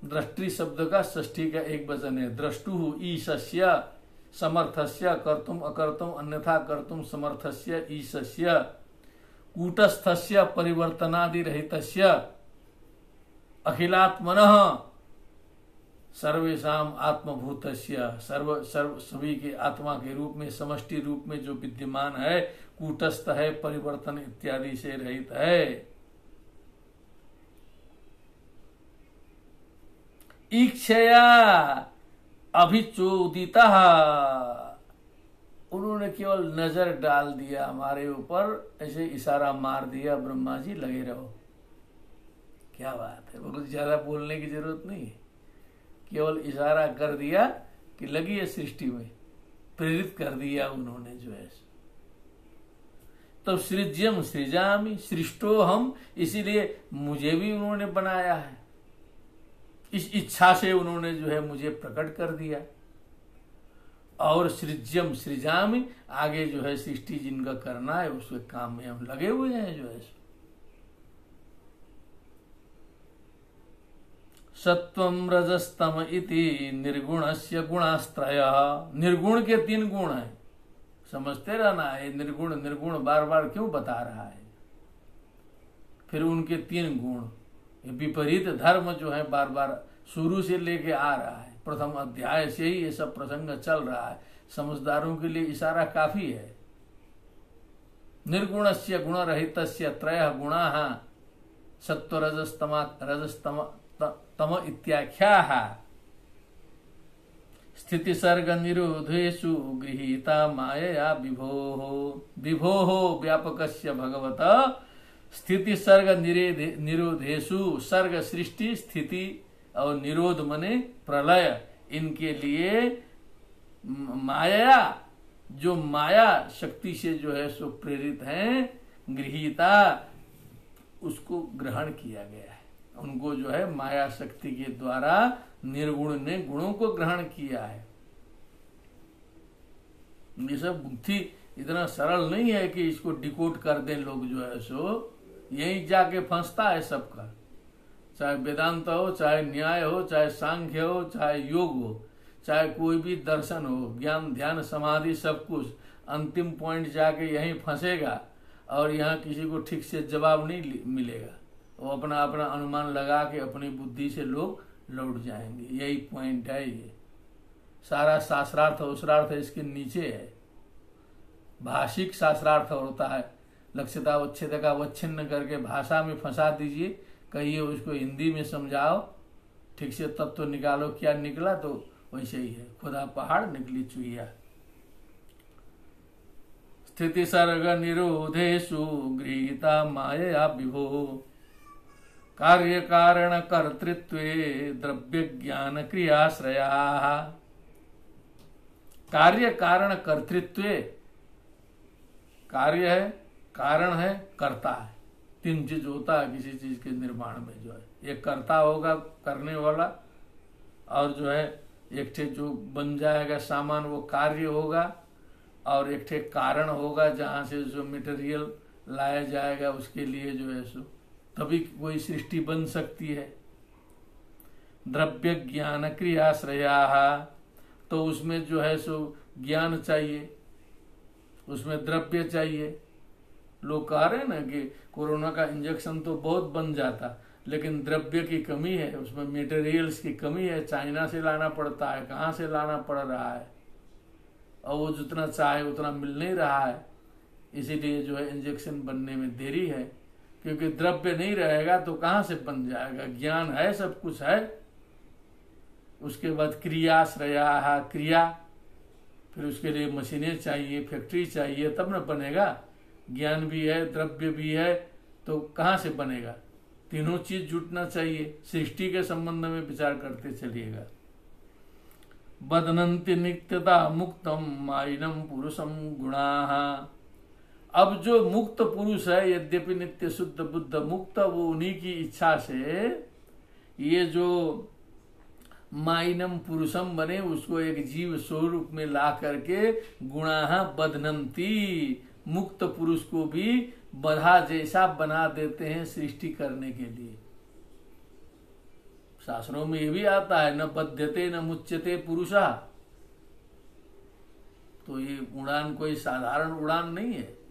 दृष्टि शब्द का षष्ठी का एक वचन है। द्रष्टु ईशस्य समर्थस्य कर्तुम अकर्तुम अन्यथा कर्तुम समर्थस्य ईशस्य कूटस्थस्य परिवर्तनादि रहितस्य अखिलात्मनः सर्वेषाम आत्मभूतस्य सभी के आत्मा के रूप में समष्टि रूप में जो विद्यमान है, कूटस्थ है, परिवर्तन इत्यादि से रहित है। इच्छया अभिचोदिता। उन्होंने केवल नजर डाल दिया हमारे ऊपर, ऐसे इशारा मार दिया, ब्रह्मा जी लगे रहो। क्या बात है, बहुत ज्यादा बोलने की जरूरत नहीं है, केवल इशारा कर दिया कि लगी है सृष्टि में, प्रेरित कर दिया उन्होंने जो है। तो सृज्यम सृजामि सृष्टो हम, इसीलिए मुझे भी उन्होंने बनाया है, इस इच्छा से उन्होंने जो है मुझे प्रकट कर दिया। और सृज्यम सृजामि, आगे जो है सृष्टि जिनका करना है उसके काम में हम लगे हुए हैं जो है। सत्वम रजस्तम इति निर्गुणस्य गुणास्त्रयः। निर्गुण के 3 गुण हैं, समझते रहना है। निर्गुण निर्गुण बार बार क्यों बता रहा है। फिर उनके 3 गुण, विपरीत धर्म जो है बार बार शुरू से लेके आ रहा है, प्रथम अध्याय से ही ये सब प्रसंग चल रहा है। समझदारों के लिए इशारा काफी है। निर्गुणस्य गुण रहितस्य त्रयः गुणाः सत्व रजस्तम तम इत्याख्याः स्थिति सर्ग निरोधेषु गृहीता मायया विभोः व्यापकस्य भगवत स्थिति सर्ग निरोधेषु। सर्ग सृष्टि, स्थिति और निरोध मने प्रलय, इनके लिए माया, जो माया शक्ति से जो है सो प्रेरित हैं, गृहीता, उसको ग्रहण किया गया है। उनको जो है माया शक्ति के द्वारा निर्गुण ने गुणों को ग्रहण किया है। ये सब बुद्धि इतना सरल नहीं है कि इसको डिकोड कर दें लोग जो है सो, यही जाके फंसता है सबका। चाहे वेदांत हो, चाहे न्याय हो, चाहे सांख्य हो, चाहे योग हो, चाहे कोई भी दर्शन हो, ज्ञान ध्यान समाधि सब कुछ, अंतिम पॉइंट जाके यहीं फंसेगा और यहाँ किसी को ठीक से जवाब नहीं मिलेगा। वो अपना अपना अनुमान लगा के अपनी बुद्धि से लोग लौट जाएंगे। यही पॉइंट है। ये सारा शास्त्रार्थ उसरार्थ इसके नीचे है। भाषिक शास्त्रार्थ होता है, लक्ष्यता उच्छेद का अवच्छिन्न करके भाषा में फंसा दीजिए, कहिए उसको हिंदी में समझाओ, ठीक से तब तो निकालो, क्या निकला तो वैसे ही है, खुदा पहाड़ निकली चुहिया। स्थिति सर्ग निरोधेषु गृहीता मायया विभो कार्य कारण कर्तृत्वे द्रव्य ज्ञान क्रियाश्रया। कार्य कारण कर्तृत्वे, कार्य है, कारण है, कर्ता है। 3 चीज होता है किसी चीज के निर्माण में जो है। एक कर्ता होगा करने वाला, और जो है एक ठे जो बन जाएगा सामान वो कार्य होगा, और एक ठे कारण होगा जहां से जो मटेरियल लाया जाएगा उसके लिए जो है सो तभी कोई सृष्टि बन सकती है। द्रव्य ज्ञान क्रियाश्रया, तो उसमें जो है सो ज्ञान चाहिए, उसमें द्रव्य चाहिए। लोग कह रहे हैं ना कि कोरोना का इंजेक्शन तो बहुत बन जाता, लेकिन द्रव्य की कमी है, उसमें मटेरियल्स की कमी है, चाइना से लाना पड़ता है, कहाँ से लाना पड़ रहा है, और वो जितना चाहे उतना मिल नहीं रहा है। इसीलिए जो है इंजेक्शन बनने में देरी है, क्योंकि द्रव्य नहीं रहेगा तो कहाँ से बन जाएगा। ज्ञान है, सब कुछ है, उसके बाद क्रियाश्रया क्रिया, फिर उसके लिए मशीनें चाहिए, फैक्ट्री चाहिए, तब न बनेगा। ज्ञान भी है, द्रव्य भी है, तो कहाँ से बनेगा। तीनों चीज जुटना चाहिए। सृष्टि के संबंध में विचार करते चलिएगा। बदनंति नित्यता मुक्तम माइनम पुरुषम गुणाः। अब जो मुक्त पुरुष है, यद्यपि नित्य शुद्ध बुद्ध मुक्त, वो उन्हीं की इच्छा से ये जो माइनम पुरुषम बने, उसको एक जीव स्वरूप में ला करके गुणाः बदनंती, मुक्त पुरुष को भी बधा जैसा बना देते हैं सृष्टि करने के लिए। शास्त्रों में ये भी आता है, न बध्यते न मुच्यते पुरुषा। तो ये उड़ान कोई साधारण उड़ान नहीं है।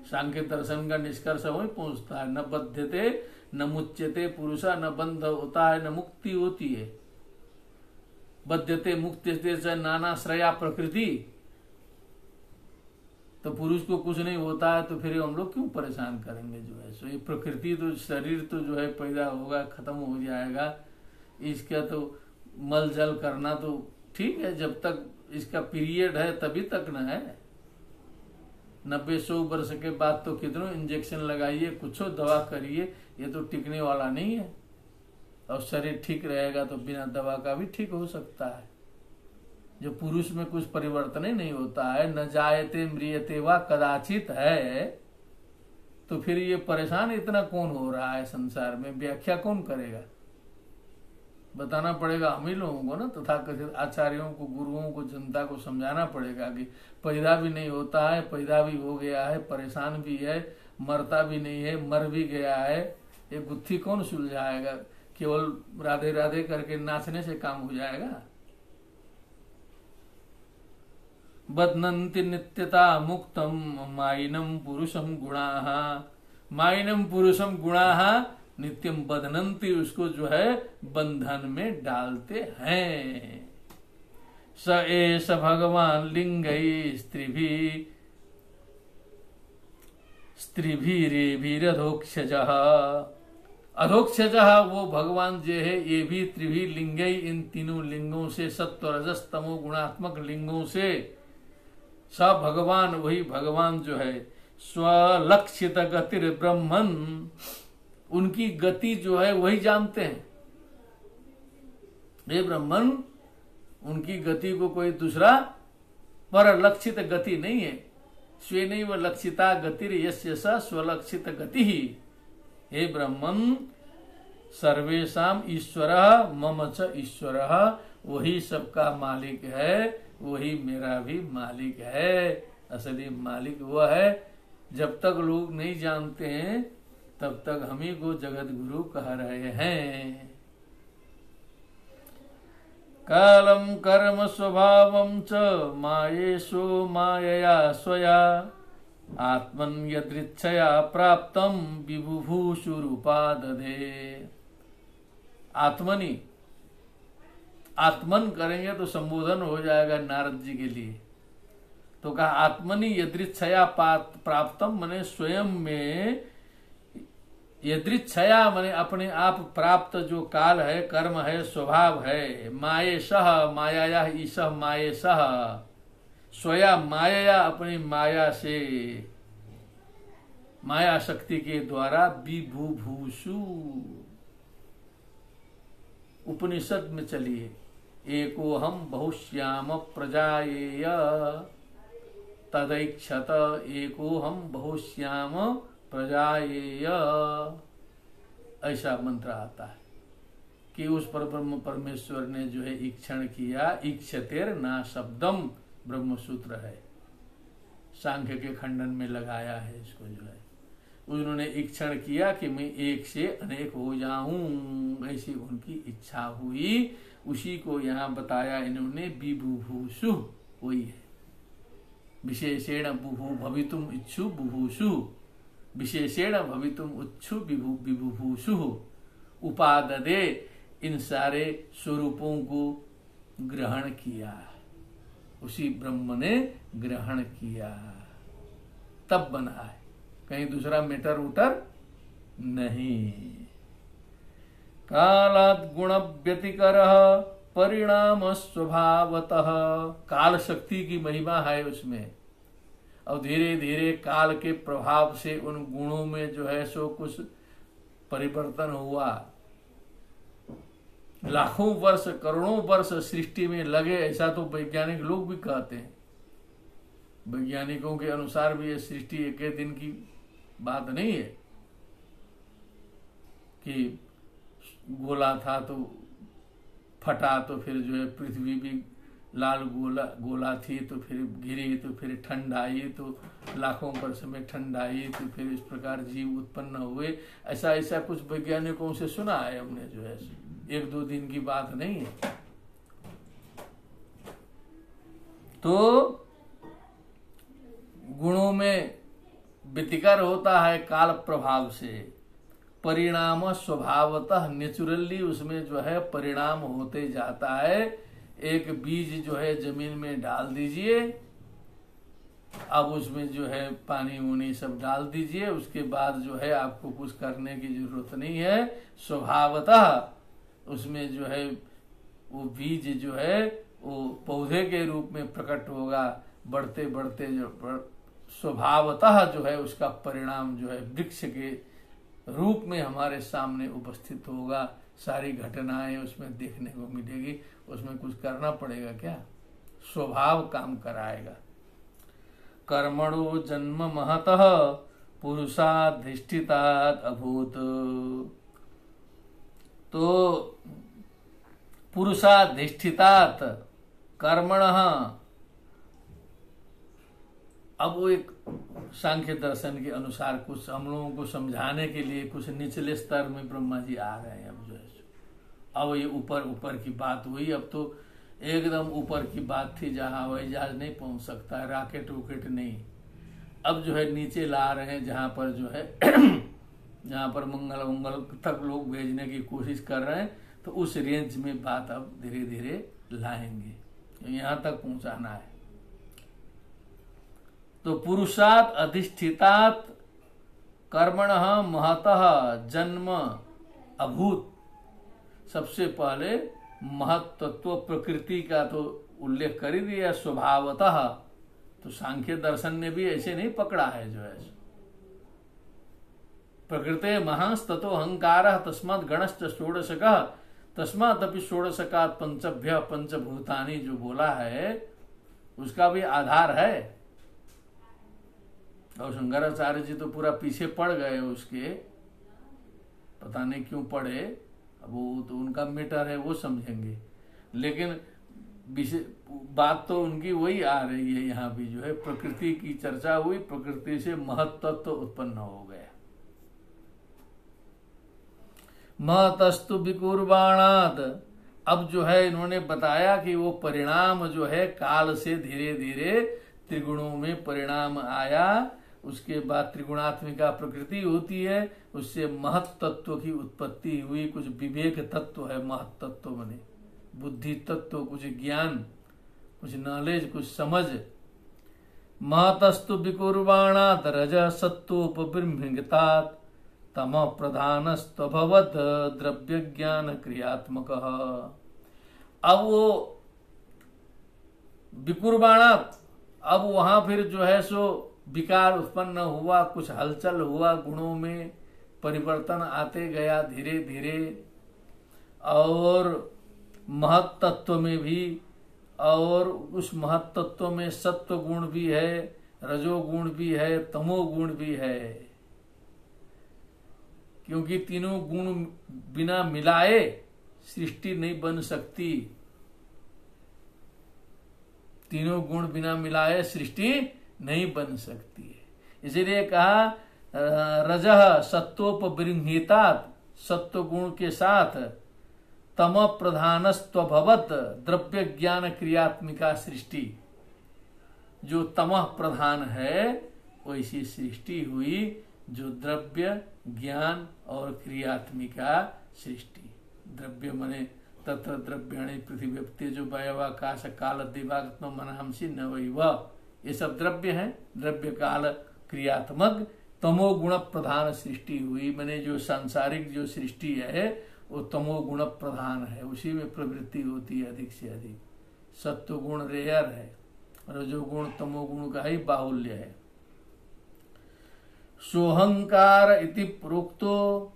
सांख्य दर्शन का निष्कर्ष वही पहुंचता है, न बध्यते न मुच्यते पुरुषा, न बंध होता है न मुक्ति होती है। बध्यते मुक्त्यते च नानाश्रया प्रकृति, तो पुरुष को कुछ नहीं होता है, तो फिर हम लोग क्यों परेशान करेंगे। जो है सो ये प्रकृति तो, शरीर तो जो है पैदा होगा, खत्म हो जाएगा, इसका तो मल जल करना तो ठीक है, जब तक इसका पीरियड है तभी तक न है। 90-100 वर्ष के बाद तो कितनों इंजेक्शन लगाइए, कुछ दवा करिए, ये तो टिकने वाला नहीं है। और शरीर ठीक रहेगा तो बिना दवा का भी ठीक हो सकता है। जो पुरुष में कुछ परिवर्तन ही नहीं होता है, न जायते म्रियते वा कदाचित है, तो फिर ये परेशान इतना कौन हो रहा है संसार में। व्याख्या कौन करेगा, बताना पड़ेगा हम ही लोगों को ना, तथाकथित आचार्यों को, गुरुओं को, जनता को समझाना पड़ेगा कि पैदा भी नहीं होता है, पैदा भी हो गया है, परेशान भी है, मरता भी नहीं है, मर भी गया है। ये गुत्थी कौन सुलझाएगा। केवल राधे राधे करके नाचने से काम हो जाएगा। बदनंति नित्यता मुक्तम माइनम पुरुषम गुणाः। माइनम पुरुषम गुणाः नित्यम बदनंति, उसको जो है बंधन में डालते हैं। स एष भगवान लिंगै स्त्रिभिरेभिरधोक्षजः। अधोक्षजः वो भगवान जो है, ये भी त्रिभी लिंगै, इन तीनों लिंगों से, सत्व रजस तमो गुणात्मक लिंगों से, स भगवान वही भगवान जो है, स्वलक्षित गतिर ब्रह्मन, उनकी गति जो है वही जानते हैं। हे ब्रह्मन, उनकी गति को कोई दूसरा पर लक्षित गति नहीं है। स्वेनैव लक्षिता गतिर यस्य स स्वलक्षित गति ही। हे ब्रह्मन, सर्वेषाम ईश्वरः मम च ईश्वरः, वही सबका मालिक है, वही मेरा भी मालिक है। असली मालिक वो है। जब तक लोग नहीं जानते हैं तब तक हम ही को जगत गुरु कह रहे हैं। कालम कर्म स्वभावं च मायेषु मायया स्वया, आत्मन यदृच्छया प्राप्तम विभुभूषुरूपादधे। आत्मनि, आत्मन करेंगे तो संबोधन हो जाएगा नारद जी के लिए। तो कहा आत्मनि यदृच्छया प्राप्तम, मने स्वयं में, यदृच्छया मने अपने आप प्राप्त जो काल है, कर्म है, स्वभाव है। मायेशः मायाया ईशः मायेशः, स्वया माया, अपनी माया से, माया शक्ति के द्वारा विभुभूषु। उपनिषद में चलिए, एको हम बहुश्याम प्रजायेय तदैक्षत, एको हम बहुश्याम प्रजायेय, ऐसा मंत्र आता है कि उस पर ब्रह्म परमेश्वर ने जो है ईक्षण किया। ईक्षतेर ना शब्दम ब्रह्म सूत्र है, सांख्य के खंडन में लगाया है इसको। जो है उन्होंने ईक्षण किया कि मैं एक से अनेक हो जाऊं, ऐसी उनकी इच्छा हुई। उसी को यहाँ बताया इन्होंने विभुभूषु, वही है। विशेषेण बुभु भवितुम इच्छु बुभुषु, विशेषेण भवितुम इच्छु विभुभुषु उपाददे, इन सारे स्वरूपों को ग्रहण किया, उसी ब्रह्म ने ग्रहण किया, तब बना है, कहीं दूसरा मेटर उटर नहीं। कालात् गुण व्यतिकरः परिणाम स्वभावतः, काल शक्ति की महिमा है उसमें, और धीरे धीरे काल के प्रभाव से उन गुणों में जो है सो कुछ परिवर्तन हुआ। लाखों वर्ष करोड़ों वर्ष सृष्टि में लगे, ऐसा तो वैज्ञानिक लोग भी कहते हैं। वैज्ञानिकों के अनुसार भी ये सृष्टि एक दिन की बात नहीं है कि गोला था तो फटा, तो फिर जो है पृथ्वी भी लाल गोला थी, तो फिर गिरी, तो फिर ठंड आई, तो लाखों वर्ष में ठंड आई, तो फिर इस प्रकार जीव उत्पन्न हुए। ऐसा कुछ वैज्ञानिकों से सुना है हमने, जो है एक दो दिन की बात नहीं है। तो गुणों में व्यतिकर होता है काल प्रभाव से, परिणाम स्वभावतः नेचुरली उसमें जो है परिणाम होते जाता है। एक बीज जो है जमीन में डाल दीजिए, अब उसमें जो है पानी उनी सब डाल दीजिए, उसके बाद जो है आपको कुछ करने की जरूरत नहीं है, स्वभावतः उसमें जो है वो बीज जो है वो पौधे के रूप में प्रकट होगा, बढ़ते बढ़ते जो स्वभावतः जो है उसका परिणाम जो है वृक्ष के रूप में हमारे सामने उपस्थित होगा। सारी घटनाएं उसमें देखने को मिलेगी, उसमें कुछ करना पड़ेगा क्या, स्वभाव काम कराएगा। कर्मणो जन्म महतः पुरुषाधिष्ठितात् अभूत, तो पुरुषाधिष्ठितात् कर्मणः, अब वो एक सांख्य दर्शन के अनुसार कुछ हम लोगों को समझाने के लिए कुछ निचले स्तर में ब्रह्मा जी आ रहे हैं। अब जो है अब ये ऊपर ऊपर की बात हुई, अब तो एकदम ऊपर की बात थी जहां हवाई जहाज नहीं पहुंच सकता, रॉकेट वॉकेट नहीं। अब जो है नीचे ला रहे हैं जहां पर जो है जहां पर मंगल तक लोग भेजने की कोशिश कर रहे हैं, तो उस रेंज में बात अब धीरे धीरे लाएंगे, यहां तक पहुंचाना है। तो पुरुषात् अधिष्ठितात् कर्मणः महतः जन्म अभूत, सबसे पहले महत्त्व प्रकृति का तो उल्लेख कर ही दिया, स्वभावतः। तो सांख्य दर्शन ने भी ऐसे नहीं पकड़ा है, जो है प्रकृते महास्ततो अहंकारः तस्मात् गणश्च षोडशकः तस्मात् अपि षोडशकात् पंचभ्य पंचभूतानि, जो बोला है उसका भी आधार है। और शंकराचार्य जी तो पूरा पीछे पड़ गए उसके, पता नहीं क्यों पड़े, अब वो तो उनका मैटर है, वो समझेंगे। लेकिन बात तो उनकी वही आ रही है, यहाँ भी जो है प्रकृति की चर्चा हुई, प्रकृति से महत्व तो उत्पन्न हो गया। महतस्तु विकुर्वाणात्, अब जो है इन्होंने बताया कि वो परिणाम जो है काल से धीरे धीरे त्रिगुणों में परिणाम आया, उसके बाद त्रिगुणात्मिका प्रकृति होती है, उससे महत तत्व की उत्पत्ति हुई। कुछ विवेक तत्व है, महत तत्व बने बुद्धि तत्व, कुछ ज्ञान, कुछ नॉलेज, कुछ समझ। महतस्तु विकुर्वाणात् रज सत्वोपबृंहितात् तम प्रधानस्त्वभवत् द्रव्य ज्ञान क्रियात्मक। अब वो विकुर्वाणात्, अब वहां फिर जो है सो विकार उत्पन्न हुआ, कुछ हलचल हुआ, गुणों में परिवर्तन आते गया धीरे धीरे, और महत तत्व में भी, और उस महत तत्व में सत्व गुण भी है, रजोगुण भी है, तमो गुण भी है, क्योंकि तीनों गुण बिना मिलाए सृष्टि नहीं बन सकती। तीनों गुण बिना मिलाए सृष्टि नहीं बन सकती है। इसीलिए कहा रजः सत्वोपबृंहितात्, सत्व गुण के साथ तम प्रधानस्त्वभवत् द्रव्य ज्ञान क्रियात्मिका सृष्टि। जो तमह प्रधान है वैसी सृष्टि हुई जो द्रव्य ज्ञान और क्रियात्मिका सृष्टि। द्रव्य मने तत्र द्रव्याणि पृथ्वी जो वयवाकाश काल दिवात्म मनहंसी न वैव, ये सब द्रव्य हैं। द्रव्य काल क्रियात्मक तमोगुण प्रधान सृष्टि हुई, मैंने जो सांसारिक जो सृष्टि है वो तमोगुण प्रधान है, उसी में प्रवृत्ति होती है अधिक से अधिक। सत्व गुण रेयर है, रजोगुण तमोगुण का ही बाहुल्य है। सोहंकार इति प्रोक्तो,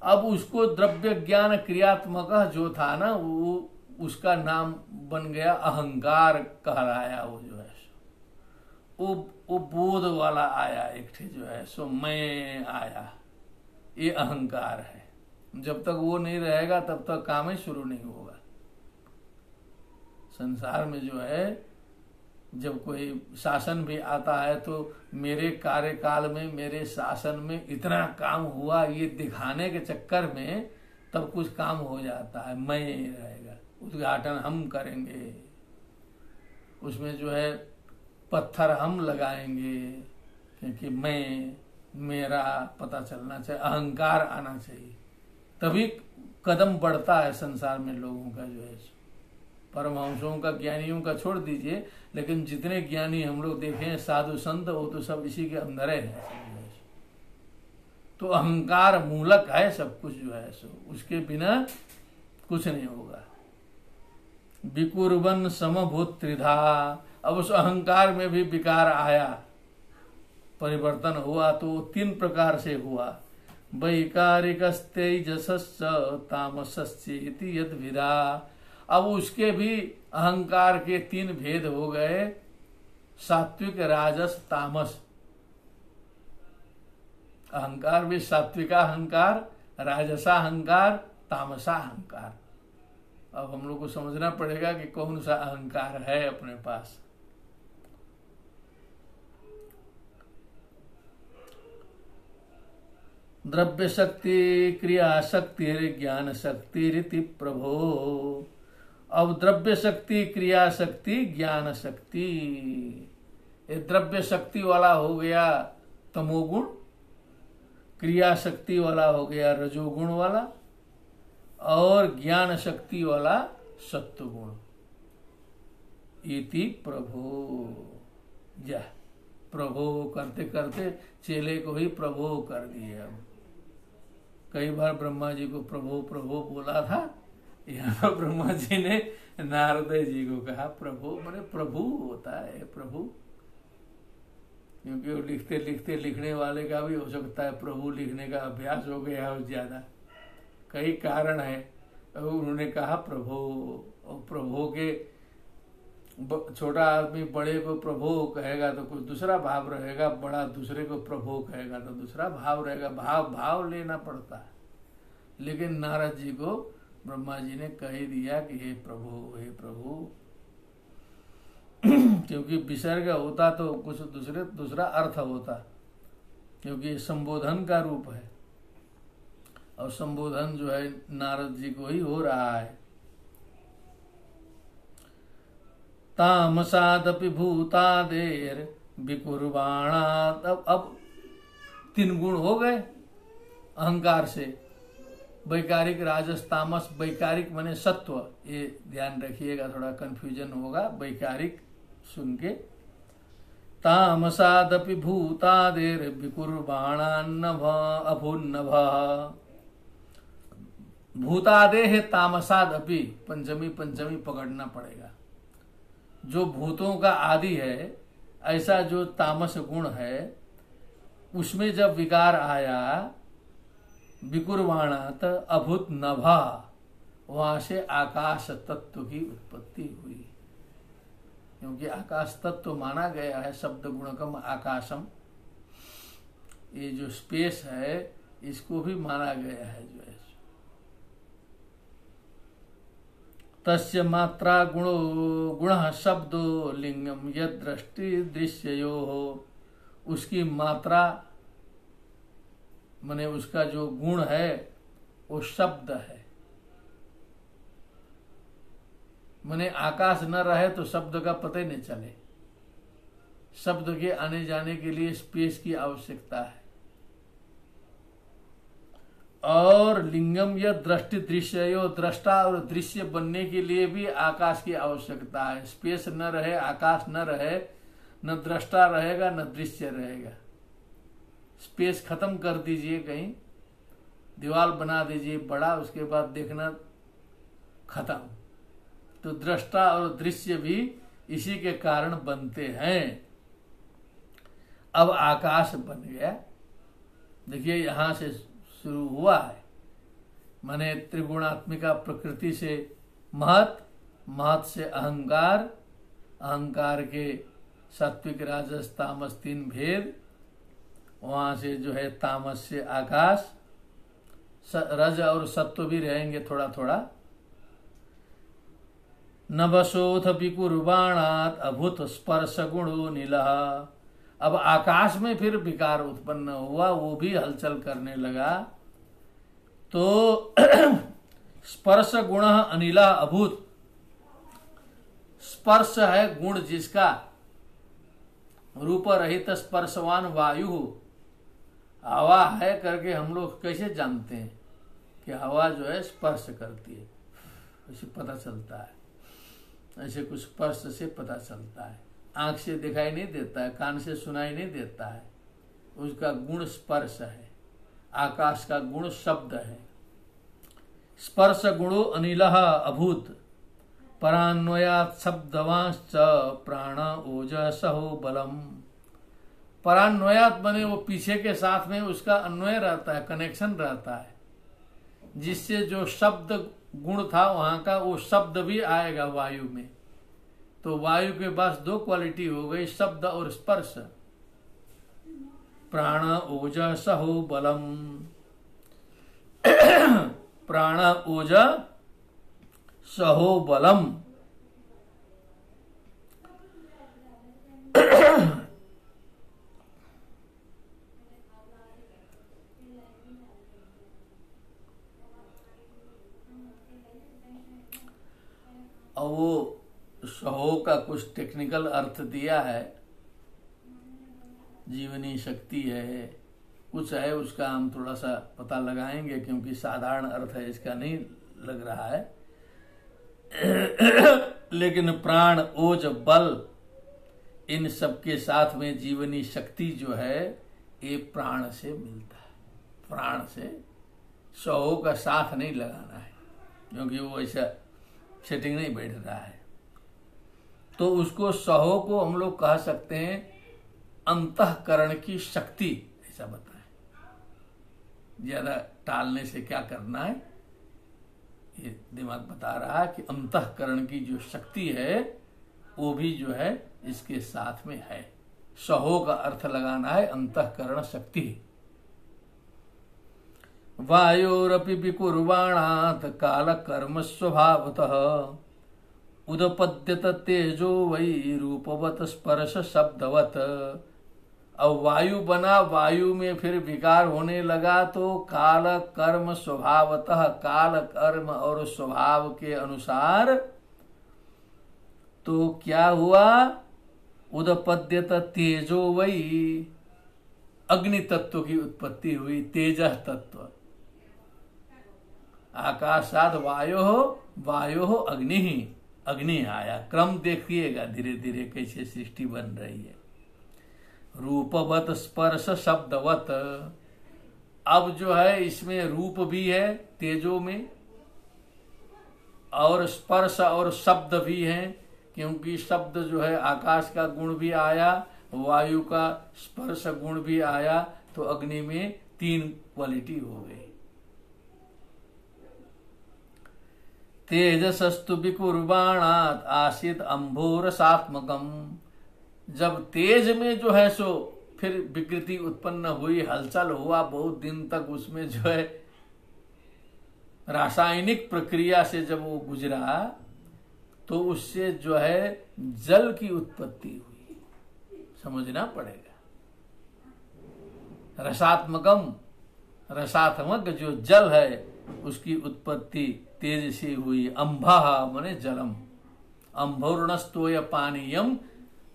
अब उसको द्रव्य ज्ञान क्रियात्मक जो था ना वो उसका नाम बन गया अहंकार कहलाया। वो जो है वो बोध वाला आया, एक ठे जो है सो मैं आया, ये अहंकार है। जब तक वो नहीं रहेगा तब तक काम ही शुरू नहीं होगा। संसार में जो है जब कोई शासन भी आता है तो मेरे कार्यकाल में मेरे शासन में इतना काम हुआ ये दिखाने के चक्कर में तब कुछ काम हो जाता है। मैं रहेगा, उद्घाटन हम करेंगे, उसमें जो है पत्थर हम लगाएंगे, क्योंकि मैं मेरा पता चलना चाहिए, अहंकार आना चाहिए, तभी कदम बढ़ता है संसार में लोगों का जो है। परमहंसों का ज्ञानियों का छोड़ दीजिए, लेकिन जितने ज्ञानी हम लोग देखे हैं साधु संत वो तो सब इसी के अंदर है। तो अहंकार मूलक है सब कुछ जो है सो, उसके बिना कुछ नहीं होगा। विकुर्वन समभूत त्रिधा, अब उस अहंकार में भी विकार आया, परिवर्तन हुआ तो तीन प्रकार से हुआ। वैकारिकस्तेजसश्च तामसश्चेति यद्विदा, अब उसके भी अहंकार के तीन भेद हो गए, सात्विक राजस तामस। अहंकार भी सात्विका अहंकार, राजसा अहंकार, तामसा अहंकार। अब हम लोग को समझना पड़ेगा कि कौन सा अहंकार है अपने पास। द्रव्य शक्ति क्रिया शक्ति ज्ञान शक्ति रीति प्रभो, अब द्रव्य शक्ति क्रिया शक्ति ज्ञान शक्ति, ये द्रव्य शक्ति वाला हो गया तमोगुण, क्रिया शक्ति वाला हो गया रजोगुण वाला, और ज्ञान शक्ति वाला सत्वगुण। इति प्रभो, जा प्रभो करते करते चेले को ही प्रभो कर दिए। अब कई बार ब्रह्मा जी को प्रभो प्रभो बोला था, यहाँ ब्रह्मा जी ने नारद जी को कहा प्रभु, मैंने प्रभु होता है प्रभु, क्योंकि वो लिखते लिखते लिखने वाले का भी हो सकता है प्रभु लिखने का अभ्यास हो गया हो ज्यादा, कई कारण है। उन्होंने कहा प्रभु, और प्रभु के छोटा आदमी बड़े को प्रभु कहेगा तो कुछ दूसरा भाव रहेगा, बड़ा दूसरे को प्रभु कहेगा तो दूसरा भाव रहेगा, भाव लेना पड़ता है। लेकिन नारद जी को ब्रह्मा जी ने कह ही दिया कि हे प्रभु हे प्रभु, क्योंकि विसर्ग होता तो कुछ दूसरा अर्थ होता, क्योंकि संबोधन का रूप है और संबोधन जो है नारद जी को ही हो रहा है। तामसादपि भूतादेर विकुर्वाणात्, अब तीन गुण हो गए अहंकार से। वैकारिक राजस तामस, वैकारिक माने सत्व, ये ध्यान रखिएगा, थोड़ा कंफ्यूजन होगा वैकारिक सुन के। तामसादपि भूतादेर विकुर्वाणान्नभ अभुन्नभ, भूतादेह तामसादपि, पंचमी पकड़ना पड़ेगा। जो भूतों का आदि है, ऐसा जो तामस गुण है उसमें जब विकार आया, विकुर्वाणात अभूत नभा, वहां से आकाश तत्व की उत्पत्ति हुई। क्योंकि आकाश तत्व माना गया है शब्द गुणकम आकाशम, ये जो स्पेस है इसको भी माना गया है जो है। तस्य मात्रा गुण शब्दो लिंगम यद दृष्टि दृश्यो हो, उसकी मात्रा माने उसका जो गुण है वो शब्द है। माने आकाश न रहे तो शब्द का पता ही नहीं चले, शब्द के आने जाने के लिए स्पेस की आवश्यकता है। और लिंगम या दृष्टि दृश्य यो, दृष्टा और दृश्य बनने के लिए भी आकाश की आवश्यकता है। स्पेस न रहे, आकाश न रहे, न दृष्टा रहेगा न दृश्य रहेगा। स्पेस खत्म कर दीजिए, कहीं दीवार बना दीजिए बड़ा, उसके बाद देखना खत्म। तो दृष्टा और दृश्य भी इसी के कारण बनते हैं। अब आकाश बन गया, देखिए यहां से शुरू हुआ है, माने त्रिगुणात्मिका प्रकृति से महत, महत से अहंकार, अहंकार के सात्विक राजस तामस 3 भेद, वहां से जो है तामस से आकाश, रज और सत्व भी रहेंगे थोड़ा थोड़ा। नभसोथ विकुर्बाणात अभूत स्पर्श गुणो नीलः। अब आकाश में फिर विकार उत्पन्न हुआ, वो भी हलचल करने लगा। तो स्पर्श गुण अनिला अभूत, स्पर्श है गुण जिसका, रूप रहित स्पर्शवान वायु, हवा है करके हम लोग कैसे जानते हैं कि हवा जो है स्पर्श करती है, ऐसे पता चलता है, ऐसे कुछ स्पर्श से पता चलता है। आंख से दिखाई नहीं देता है, कान से सुनाई नहीं देता है, उसका गुण स्पर्श है। आकाश का गुण शब्द है। स्पर्श गुणो अनिलः अभूत परान्वयात् शब्दवांश्च प्राण ओजसहो बलम। परान्वयात बने वो पीछे के साथ में उसका अन्वय रहता है, कनेक्शन रहता है, जिससे जो शब्द गुण था वहां का वो शब्द भी आएगा वायु में। तो वायु के पास 2 क्वालिटी हो गई, शब्द और स्पर्श। प्राण ओजसहो बलम, प्राण ओज सहो बलम। और वो सहो का कुछ टेक्निकल अर्थ दिया है, जीवनी शक्ति है, कुछ है, उसका हम थोड़ा सा पता लगाएंगे क्योंकि साधारण अर्थ है इसका नहीं लग रहा है। लेकिन प्राण ओज बल इन सब के साथ में जीवनी शक्ति जो है ये प्राण से मिलता है। प्राण से सहो का साथ नहीं लगाना है क्योंकि वो ऐसा सेटिंग नहीं बैठ रहा है। तो उसको सहो को हम लोग कह सकते हैं अंतःकरण की शक्ति, ऐसा बताएं। ज्यादा टालने से क्या करना है, ये दिमाग बता रहा है कि अंतःकरण की जो शक्ति है वो भी जो है इसके साथ में है। सहो का अर्थ लगाना है अंतःकरण शक्ति। वायोरपि विकुर्वाणात् काल कर्म स्वभावतः उदपद्यत तेजो वै रूपवत स्पर्श शब्दवत। अब वायु बना, वायु में फिर विकार होने लगा तो काल कर्म स्वभावतः, काल कर्म और स्वभाव के अनुसार तो क्या हुआ, उदपद्यत तेजो वै, अग्नि तत्व की उत्पत्ति हुई, तेज तत्व। आकाशाद वायो हो, वायो हो अग्नि ही, अग्नि आया। क्रम देखिएगा धीरे धीरे कैसे सृष्टि बन रही है। रूपवत स्पर्श शब्दवत, अब जो है इसमें रूप भी है तेजो में और स्पर्श और शब्द भी है, क्योंकि शब्द जो है आकाश का गुण भी आया, वायु का स्पर्श गुण भी आया, तो अग्नि में 3 क्वालिटी हो गई। तेजसस्तु विकुर्वाणात् आसीत अंभोरसात्मकम। जब तेज में जो है सो फिर विकृति उत्पन्न हुई, हलचल हुआ, बहुत दिन तक उसमें जो है रासायनिक प्रक्रिया से जब वो गुजरा तो उससे जो है जल की उत्पत्ति हुई, समझना पड़ेगा। रसात्मकम, रसात्मक जो जल है उसकी उत्पत्ति तेज से हुई। अंभा माने जलम, अंभोर्णस्तोय पानीयम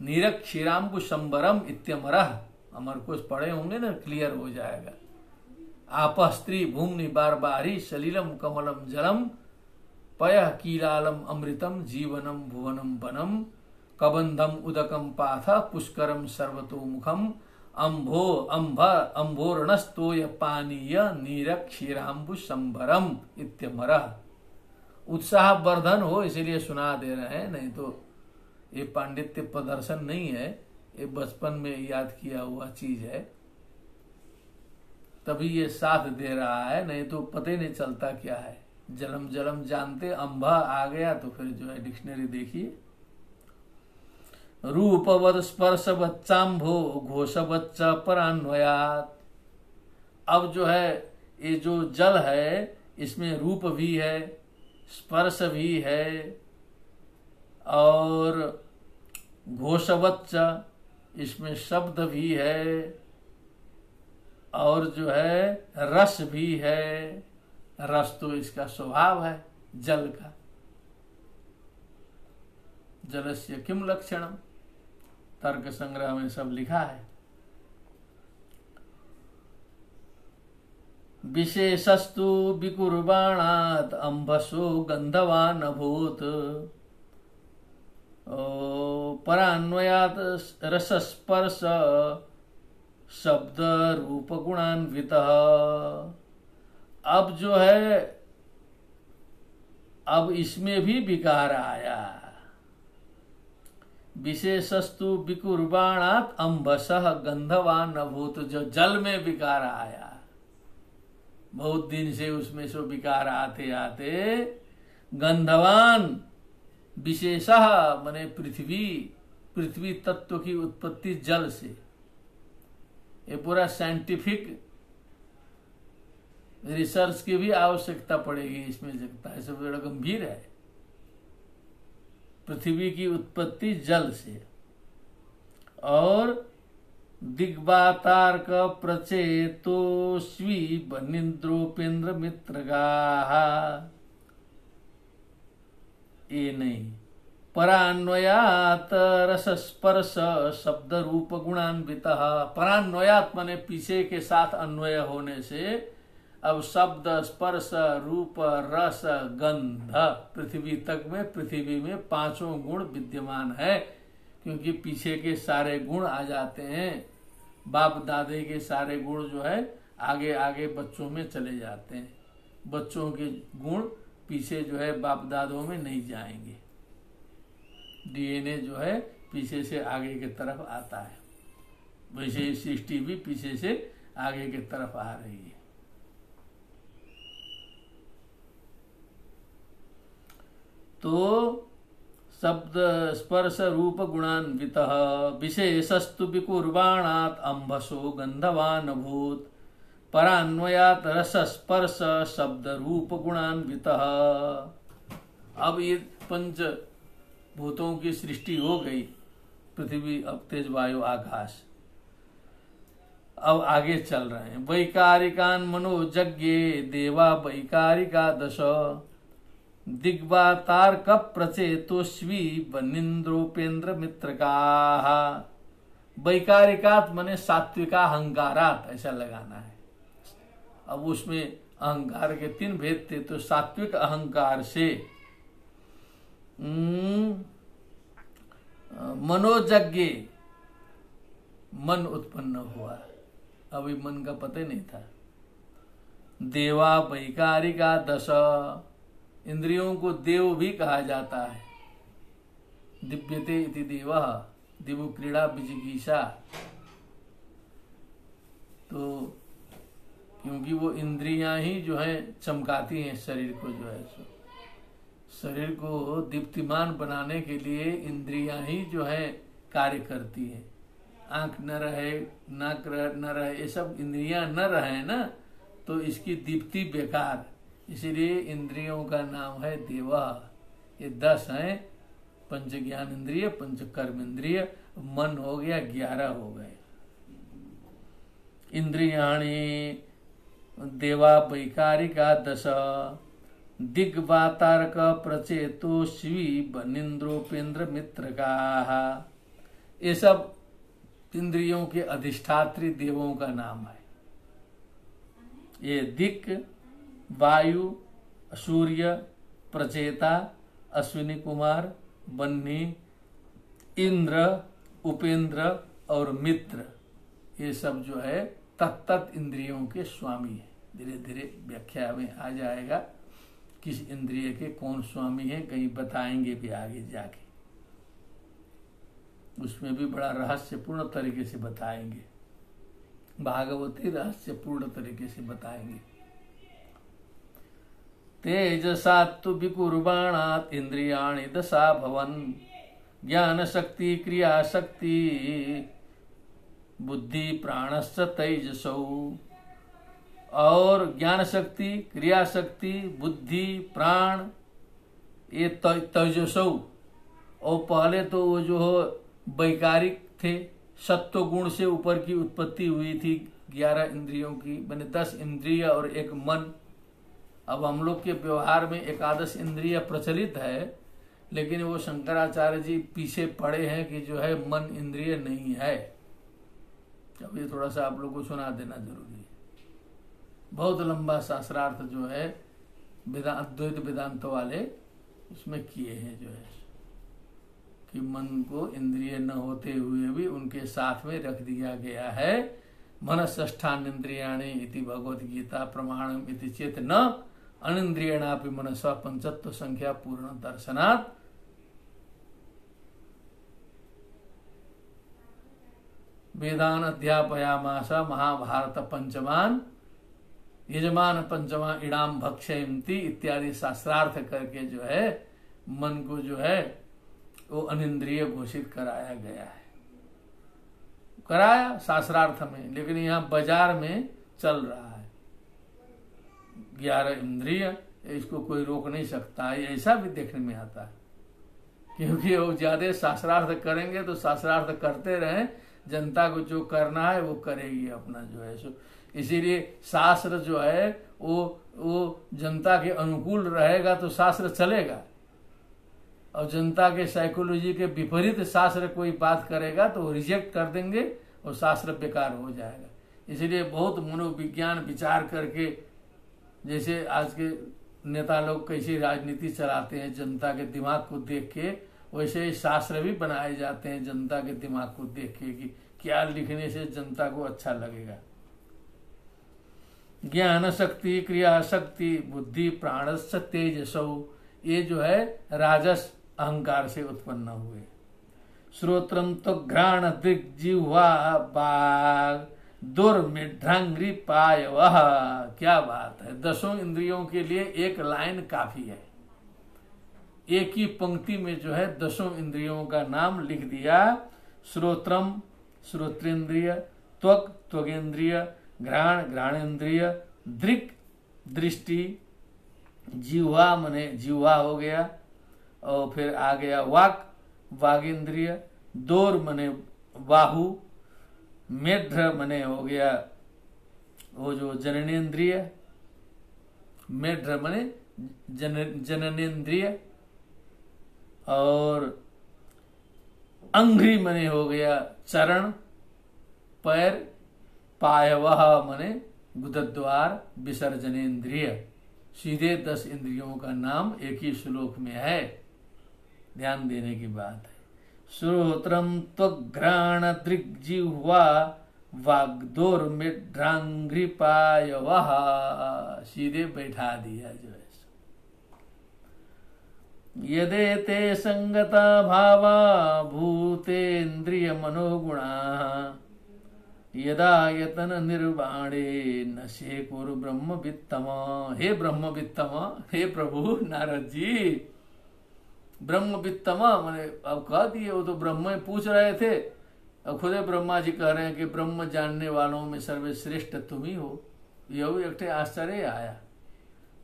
नीरक्षीराम्बु संबरम इत्यमरः, अमर कोश पढ़े होंगे ना, क्लियर हो जाएगा। आपः स्त्री भूमि बारबारी सलिलम कमलम जलम पयः कीलालम अमृतम जीवनम भुवनम वनम कबंधम उदकम पाथ पुष्करम सर्वतोमुखम अम्भोरणस्तोय पानीय नीरक्षीराम्बु संभरम इत्यमरः। उत्साह वर्धन हो इसलिए सुना दे रहे हैं, नहीं तो ये पांडित्य प्रदर्शन नहीं है, ये बचपन में याद किया हुआ चीज है, तभी ये साथ दे रहा है, नहीं तो पता नहीं चलता क्या है। जलम जलम जानते, अंबा आ गया तो फिर जो है डिक्शनरी देखिए। रूपवद स्पर्शवच्चाम्भो घोषवच्च परान्वयात्। अब जो है ये जो जल है इसमें रूप भी है, स्पर्श भी है और घोषवच्च इसमें शब्द भी है और जो है रस भी है। रस तो इसका स्वभाव है जल का। जलस्य किम लक्षणम, तर्क संग्रह में सब लिखा है। विशेषस्तु विकुर्बाणात् अंबसो गंधवान अभूत् परान्वयात् रसस्पर्श शब्द रूप गुणान्वितः। अब जो है अब इसमें भी विकार आया। विशेषस्तु विकुर्बाणात् अंबसः गंधवान अभूत्, जो जल में विकार आया, बहुत दिन से उसमें से विकार आते आते गंधवान विशेषः माने पृथ्वी तत्व की उत्पत्ति जल से। ये पूरा साइंटिफिक रिसर्च की भी आवश्यकता पड़ेगी इसमें, लगता है सब बड़ा गंभीर है। पृथ्वी की उत्पत्ति जल से और दिग्बातार्क प्रचेतोस्वी बनिंद्रोपेन्द्र मित्रगाः, ये नहीं। परान्वयात रसस्पर्श शब्द रूप गुणान्वितः। परान्वयात माने पीछे के साथ अन्वय होने से अब शब्द स्पर्श रूप रस गंध पृथ्वी तक में, पृथ्वी में पांचों गुण विद्यमान है, क्योंकि पीछे के सारे गुण आ जाते हैं। बाप दादे के सारे गुण जो है आगे आगे बच्चों में चले जाते हैं। बच्चों के गुण पीछे जो है बाप दादों में नहीं जाएंगे। डीएनए जो है पीछे से आगे की तरफ आता है, वैसे ही सृष्टि भी पीछे से आगे की तरफ आ रही है। तो शब्द स्पर्श रूप गुणान्वितः विशेषस्तु विकुर्बाणात् अंबसो गंधवान अभूत् परान्वयात रस स्पर्श शब्द रूप गुणान्वितः। अब ये पंच भूतों की सृष्टि हो गई, पृथ्वी अब तेज वायु आकाश। अब आगे चल रहे हैं। वैकारिकान मनोजज्ञे देवा वैकारिका दश दिग्बातार्क प्रचेतोस्वी बनिंद्रोपेन्द्र मित्रकाः। वैकारिकात माने सात्विका अहंकारात, ऐसा लगाना है। अब उसमें अहंकार के तीन भेद थे, तो सात्विक अहंकार से मनोजज्ञे मन उत्पन्न हुआ। अभी मन का पता नहीं था। देवा वैकारिका दश, इंद्रियों को देव भी कहा जाता है। दिव्यते इति देवः, दिवु क्रीड़ा विजिगीषा। तो क्योंकि वो इंद्रियां ही जो है चमकाती हैं शरीर को, जो है शरीर को दीप्तिमान बनाने के लिए इंद्रियां ही जो है कार्य करती है। आंख न रहे, नाक न रहे, ये सब इंद्रियां न रहे ना, तो इसकी दीप्ति बेकार। इसीलिए इंद्रियों का नाम है देवा। ये 10 हैं, पंच ज्ञान इंद्रिय, पंच कर्म इंद्रिय, मन हो गया 11 हो गए। इंद्रियाणि देवा वैकारिका दश दिग्बातार्क प्रचेतोस्वी बनिंद्रोपेन्द्र मित्रकाः ये सब इंद्रियों के अधिष्ठात्री देवों का नाम है। ये दिक्, वायु, सूर्य, प्रचेता, अश्विनी कुमार, बन्ही, इंद्र, उपेंद्र और मित्र, ये सब जो है तत्त इंद्रियों के स्वामी है। धीरे धीरे व्याख्या में आ जाएगा किस इंद्रिय के कौन स्वामी है, कहीं बताएंगे भी आगे जाके, उसमें भी बड़ा रहस्यपूर्ण तरीके से बताएंगे, भागवती रहस्यपूर्ण तरीके से बताएंगे। तेजसात्तु विकुर्बाणात् इंद्रियाणि दशा भवन, ज्ञान शक्ति, क्रिया शक्ति, बुद्धि प्राणश्च तेजसौ। और ज्ञान शक्ति, क्रिया शक्ति, बुद्धि, प्राण, ये तेजसौ। और पहले तो वो जो वैकारिक थे, सत्व गुण से ऊपर की उत्पत्ति हुई थी 11 इंद्रियों की, बने 10 इंद्रिय और एक मन। अब हम लोग के व्यवहार में एकादश इंद्रिय प्रचलित है, लेकिन वो शंकराचार्य जी पीछे पड़े हैं कि जो है मन इंद्रिय नहीं है। अब ये थोड़ा सा आप लोग को सुना देना जरूरी है। बहुत लंबा शास्त्रार्थ जो है अद्वैत वेदांत वाले उसमें किए हैं, जो है कि मन को इंद्रिय न होते हुए भी उनके साथ में रख दिया गया है। मनसष्ठान इंद्रियाणि इति भगवत गीता प्रमाणम इति चेत न अनिंद्रियणापि मनसा पंचत्व संख्या पूर्ण दर्शनात्। वेदान अध्यापयामास महाभारत पंचमान यजमान पंचमा इडाम भक्षयन्ति इत्यादि शास्त्रार्थ करके जो है मन को जो है वो अनिंद्रिय घोषित कराया गया है, कराया शास्त्रार्थ में। लेकिन यहाँ बाजार में चल रहा है 11 इंद्रिय, इसको कोई रोक नहीं सकता है, ऐसा भी देखने में आता है। क्योंकि वो ज्यादा शास्त्रार्थ करेंगे तो शास्त्रार्थ करते रहें, जनता को जो करना है वो करेगी अपना जो है सो। इसीलिए शास्त्र जो है वो जनता के अनुकूल रहेगा तो शास्त्र चलेगा, और जनता के साइकोलॉजी के विपरीत शास्त्र कोई बात करेगा तो रिजेक्ट कर देंगे और शास्त्र बेकार हो जाएगा। इसलिए बहुत मनोविज्ञान विचार करके, जैसे आज के नेता लोग कैसी राजनीति चलाते हैं जनता के दिमाग को देख के, वैसे ही शास्त्र भी बनाए जाते हैं जनता के दिमाग को देख के कि क्या लिखने से जनता को अच्छा लगेगा। ज्ञान शक्ति, क्रिया शक्ति, बुद्धि प्राणस्य तेजसौ, ये जो है राजस अहंकार से उत्पन्न हुए। श्रोत्रम तो घ्राण दिग्जिह्वा बाघ दुर्मिढ़ांग्री पाय, वह क्या बात है। 10 इंद्रियों के लिए एक लाइन काफी है। एक ही पंक्ति में जो है 10 इंद्रियों का नाम लिख दिया। श्रोत्रम श्रोत्रेंद्रिय, त्वक त्वगेंद्रिय, घ्राण घ्राणेन्द्रिय, दृक् दृष्टि, जिह्वा मने जिह्वा हो गया, और फिर आ गया वाक वागेंद्रिय, दोर मने बाहु, मेढ्र मने हो गया वो जो जननेन्द्रिय, मेढ्र मने जननेन्द्रिय, और अंघ्रि मने हो गया चरण पैर, पायवह मने गुदद्वार विसर्जनेन्द्रिय। सीधे 10 इंद्रियों का नाम एक ही श्लोक में है, ध्यान देने की बात है। श्रोत्रम त्वघ्राण दृग्जिह्वा वाग्दोर्मिढ़ांघ्रिपायवः, सीधे बैठा दिया जो है। यदेते संगता भावा भूतेन्द्रिय मनोगुणा, यदा यतन निर्वाणे न शेकुर ब्रह्मवित्तम। हे ब्रह्मवित्तम, हे प्रभु नारद जी, ब्रह्मवित्तम मैंने अब कह दिए, वो तो ब्रह्म पूछ रहे थे, अब खुदे ब्रह्मा जी कह रहे हैं कि ब्रह्म जानने वालों में सर्वश्रेष्ठ तुम ही हो। यह भी एक आश्चर्य आया।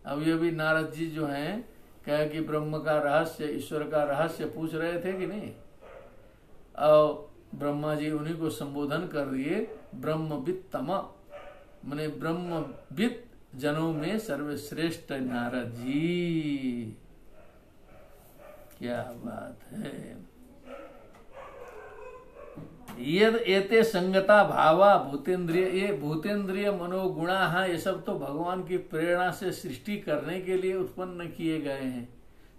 अब ये भी नारद जी जो हैं कहे कि ब्रह्म का रहस्य, ईश्वर का रहस्य पूछ रहे थे कि नहीं, और ब्रह्मा जी उन्हीं को संबोधन कर दिए ब्रह्मवित्तम, माने ब्रह्मविद जनों में सर्वश्रेष्ठ नारद जी। क्या बात है। यद एते संगता भावा भूतेंद्रिय, ये भूतेंद्रिय मनोगुणा है, ये सब तो भगवान की प्रेरणा से सृष्टि करने के लिए उत्पन्न किए गए हैं।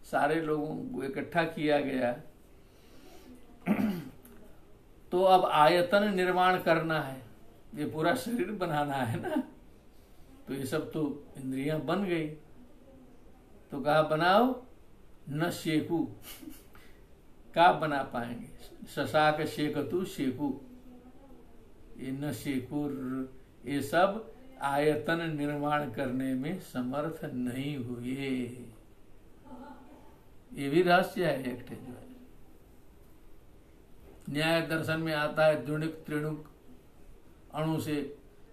सारे लोगों को इकट्ठा किया गया। तो अब आयतन निर्माण करना है, ये पूरा शरीर बनाना है ना, तो ये सब तो इंद्रियां बन गई। तो कहा बनाओ, न शेकू का बना पाएंगे, शशाक शेकतु शेकू, ये न शेकुर, ये सब आयतन निर्माण करने में समर्थ नहीं हुए। ये भी रहस्य है एक जो है। न्याय दर्शन में आता है द्विणुक त्रिणुक अणु से,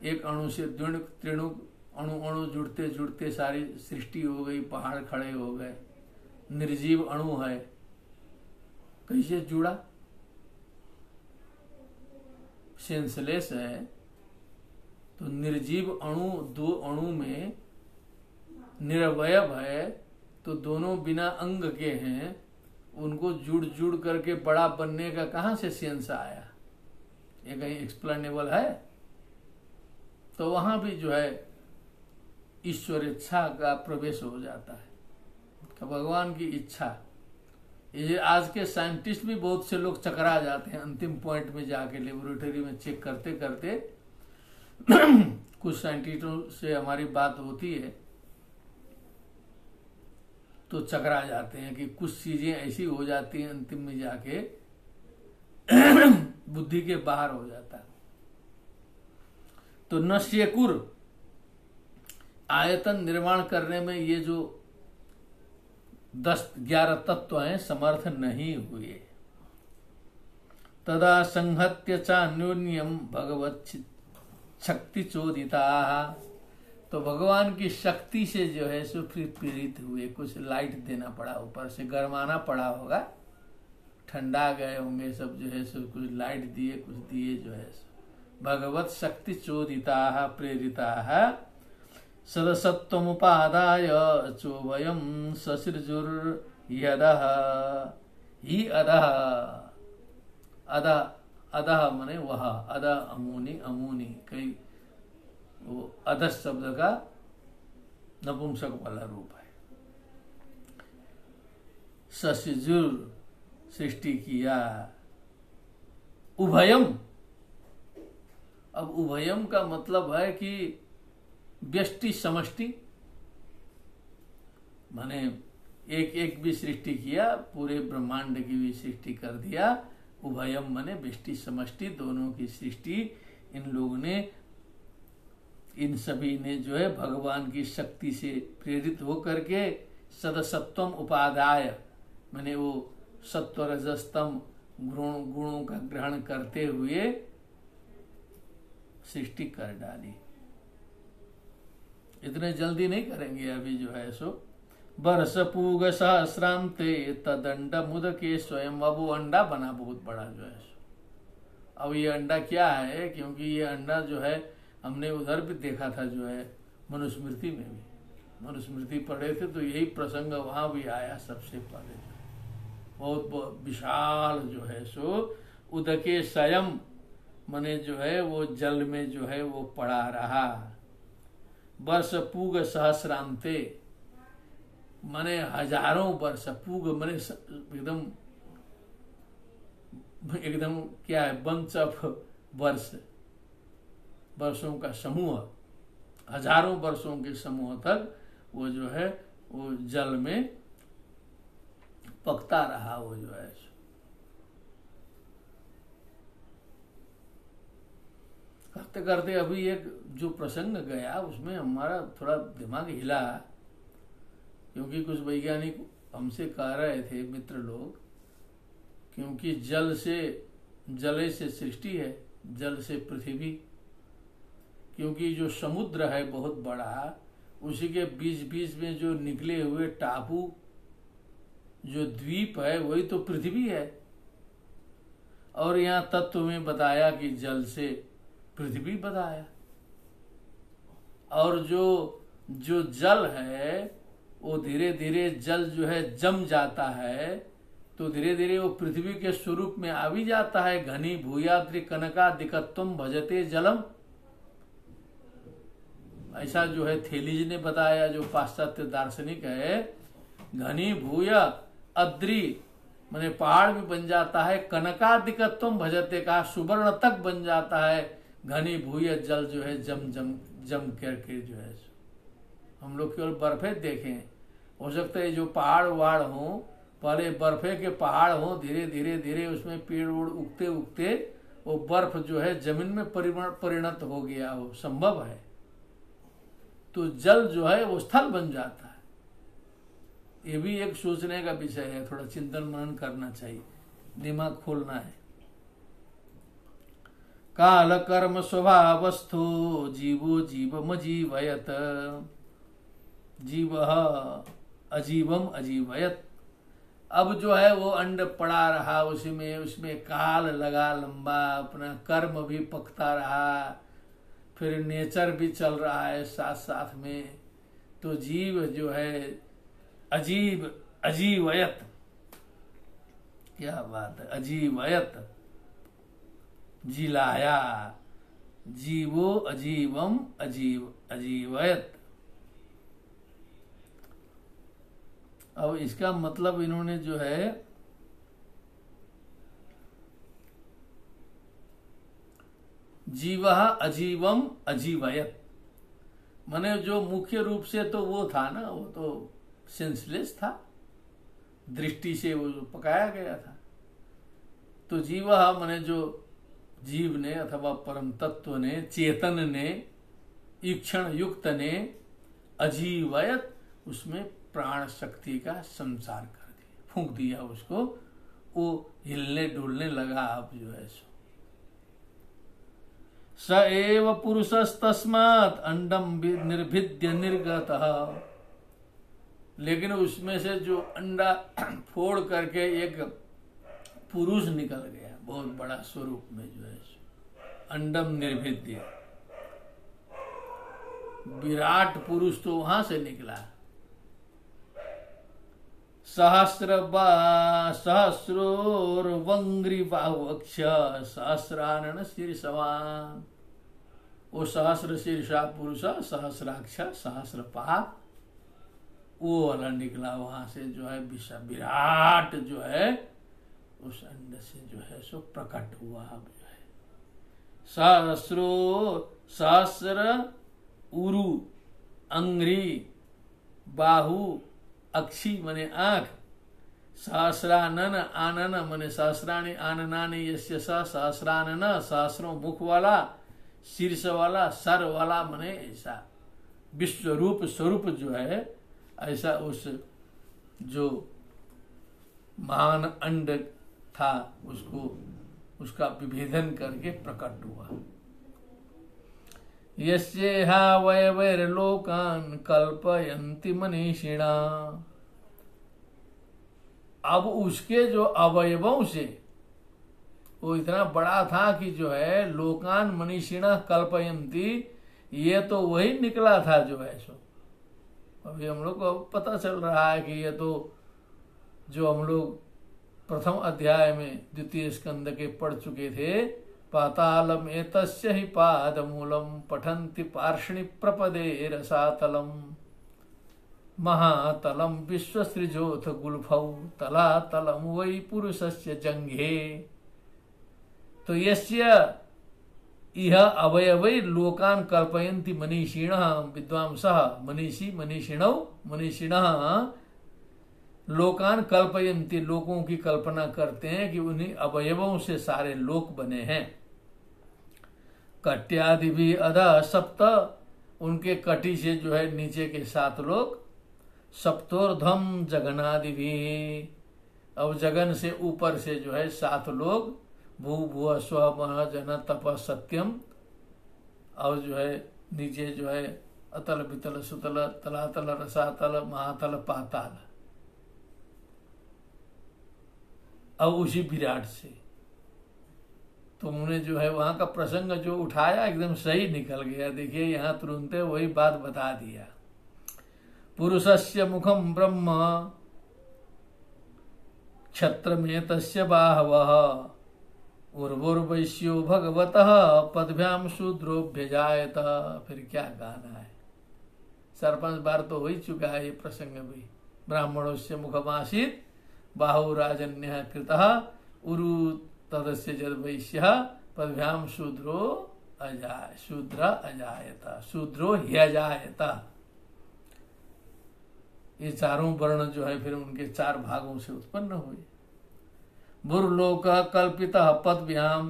एक अणु से द्विणुक त्रिणुक अणु अणु जुड़ते जुड़ते सारी सृष्टि हो गई, पहाड़ खड़े हो गए। निर्जीव अणु है, कैसे जुड़ा? सेंसलेस है, तो निर्जीव अणु दो अणु में निरवयव है, तो दोनों बिना अंग के हैं, उनको जुड़ जुड़ करके बड़ा बनने का कहां से सेंस आया? ये कहीं एक्सप्लेनेबल है? तो वहां भी जो है ईश्वर इच्छा का प्रवेश हो जाता है, तो भगवान की इच्छा। ये आज के साइंटिस्ट भी बहुत से लोग चकरा जाते हैं अंतिम पॉइंट में जाके, लेबोरेटरी में चेक करते करते। कुछ साइंटिस्टों से हमारी बात होती है तो चकरा जाते हैं कि कुछ चीजें ऐसी हो जाती हैं अंतिम में जाके बुद्धि के बाहर हो जाता है। तो न शेकुर, आयतन निर्माण करने में ये जो 10-11 तत्व हैं समर्थ नहीं हुए। तदा संहत्य चान्योन्यम भगवत शक्ति चोदिता, तो भगवान की शक्ति से जो है सो फिर पीड़ित हुए। कुछ लाइट देना पड़ा, ऊपर से गरमाना पड़ा होगा, ठंडा गए होंगे सब जो है सो, कुछ लाइट दिए, कुछ दिए जो है सो। भगवत शक्ति चोदिता प्रेरिता सदसत्वमुपादाय चोवयम ससृजुर्यदः ही अधः, अधः अधः मने वह, अधः अमूनि, अमूनि कई, वो अधः शब्द का नपुंसक वाला रूप है। ससृजुर सृष्टि किया, उभयम। अब उभयम का मतलब है कि व्यष्टि समष्टि, माने एक एक भी सृष्टि किया, पूरे ब्रह्मांड की भी सृष्टि कर दिया। उभयम माने व्यष्टि समष्टि, दोनों की सृष्टि इन लोगों ने, इन सभी ने जो है भगवान की शक्ति से प्रेरित होकर के सदसत्वम उपादाय, माने वो सत्व रजस्तम गुणों का ग्रहण करते हुए सृष्टि कर डाली। इतने जल्दी नहीं करेंगे अभी जो है सो। बरस पूग सहस्रांते तदंड मुद के स्वयं, अब वो अंडा बना बहुत बड़ा जो है सो। अब ये अंडा क्या है, क्योंकि ये अंडा जो है हमने उधर भी देखा था जो है मनुस्मृति में भी, मनुस्मृति पढ़े थे तो यही प्रसंग वहां भी आया सबसे पहले। बहुत विशाल जो है सो उदके स्वयं, मने जो है वो जल में जो है वो पड़ा रहा। वर्ष पूग सहस्रांते, माने हजारों वर्ष, पूग माने एकदम एकदम क्या है, बंच ऑफ वर्ष, वर्षों का समूह, हजारों वर्षों के समूह तक वो जो है वो जल में पकता रहा। वो जो है करते करते अभी एक जो प्रसंग गया उसमें हमारा थोड़ा दिमाग हिला, क्योंकि कुछ वैज्ञानिक हमसे कह रहे थे मित्र लोग, क्योंकि जल से, जले से सृष्टि है, जल से पृथ्वी, क्योंकि जो समुद्र है बहुत बड़ा, उसी के बीच बीच में जो निकले हुए टापू, जो द्वीप है, वही तो पृथ्वी है। और यहाँ तत्व में बताया कि जल से पृथ्वी बताया, और जो जल है वो धीरे धीरे जल जो है जम जाता है, तो धीरे धीरे वो पृथ्वी के स्वरूप में आ भी जाता है। घनी भूयाद्रि कनकादिकत्वम भजते जलम, ऐसा जो है थेलीज ने बताया, जो पाश्चात्य दार्शनिक है। घनी भूय अद्रि माने पहाड़ भी बन जाता है, कनकादिकत्वम भजते का सुवर्ण तक बन जाता है। घनी भूय जल जो है जम जम जम करके जो है, हम लोग केवल बर्फे देखें, हो सकता है जो पहाड़ वहाड़ हो, पहले बर्फे के पहाड़ हो, धीरे धीरे धीरे उसमें पेड़ उड़ उगते उगते वो बर्फ जो है जमीन में परिणत हो गया हो, संभव है। तो जल जो है वो स्थल बन जाता है। ये भी एक सोचने का विषय है, थोड़ा चिंतन मनन करना चाहिए, दिमाग खोलना है। काल कर्म स्वभावस्थो जीवो जीवम अजीवयत, जीव अजीवम अजीवयत। अब जो है वो अंड पड़ा रहा, उसमें काल लगा लंबा, अपना कर्म भी पकता रहा, फिर नेचर भी चल रहा है साथ साथ में। तो जीव जो है अजीब अजीवयत, क्या बात है, अजीवयत जिलाया, जीवो अजीवम अजीव अजीवयत। अब इसका मतलब इन्होंने जो है जीवः अजीवम अजीवयत, माने जो मुख्य रूप से तो वो था ना, वो तो सेंसलेस था, दृष्टि से वो पकाया गया था। तो जीवः माने जो जीव ने अथवा परम तत्व ने, चेतन ने, ईक्षण युक्त ने, अजीवयत उसमें प्राण शक्ति का संचार कर दिया, फूंक दिया उसको, वो हिलने डुलने लगा। अब जो है सो स एव पुरुषस्तस्मात् अंडम निर्भिद्य निर्गतः, लेकिन उसमें से जो अंडा फोड़ करके एक पुरुष निकल गया, बहुत बड़ा स्वरूप में जो है अंडम निर्भिद्य, विराट पुरुष तो वहां से निकला। सहस्रोर्वंग्री बाहुअक्ष सहस्रानन शीर्षवान, वो सहस्र शीर्षा पुरुष, सहस्राक्ष सहस्रपाद, वो वाला निकला वहां से जो है विराट जो है उस अंड से जो है सो प्रकट हुआ। अब जो है सहस्र उरु अंग्री बाहु अक्षी मने आंख, सहस्रानन आनन मने सहस्राणी आननानि यस्य सहस्रानन, सहस्रों मुख वाला, शीर्ष वाला, सर वाला, मने ऐसा विश्व रूप स्वरूप जो है, ऐसा उस जो महान अंड था उसको, उसका विभेदन करके प्रकट हुआ। यस्येहा वयवैर्लोकान् कल्पयन्ति मनीषिणा, अब उसके जो अवयवों से वो इतना बड़ा था कि जो है लोकान मनीषिणा कल्पयन्ति, ये तो वही निकला था जो है सो। अभी हम लोग को पता चल रहा है कि ये तो जो हम लोग प्रथम अध्याय में द्वितीय स्कंद के पढ़ चुके थे, पातालम एतस्य हि पादमूलम पठन्ति पार्ष्णि प्रपदे रसातलम, महातलम विश्वसृजोथ गुल्फौ तलातलम वै पुरुषस्य जंघे। तो यस्य इह अवयवै लोकान कल्पयन्ति मनीषिणः, विद्वांसः मनीषी मनीषिणौ मनीषिणः लोकान कल्पयन्ति, लोगों की कल्पना करते हैं कि उन्हीं अवयवों से सारे लोक बने हैं। कट्यादि भी अधः सप्त, उनके कटी से जो है नीचे के 7 लोक, सप्तोर्धम जगनादि भी, अब जगन से ऊपर से जो है 7 लोग, भू भुव स्व मह जन तप सत्यम, और जो है नीचे जो है अतल वितल सुतल तलातल रसातल महातल पाताल, अब उसी विराट से। तो उन्होंने जो है वहां का प्रसंग जो उठाया एकदम सही निकल गया। देखिए यहाँ तुरंत वही बात बता दिया। पुरुषस्य मुखम ब्रह्म क्षत्र में तस्य बाहवः उर्वुर्वैश्यो भगवतः पदभ्याम शूद्रोभ्यजायत। फिर क्या गाना है, 4-5 बार तो हो ही चुका है ये प्रसंग भी। ब्राह्मणोस्य मुखमासीत् बाहुराजन्यः कृतः उरु तदस्य जद्वैश्यः पदभ्याम शूद्रो अजायत शूद्रो ह्यजायत। ये चारों वर्ण जो है फिर उनके 4 भागों से उत्पन्न हुए। भुर्लोक कल्पितः पदभ्याम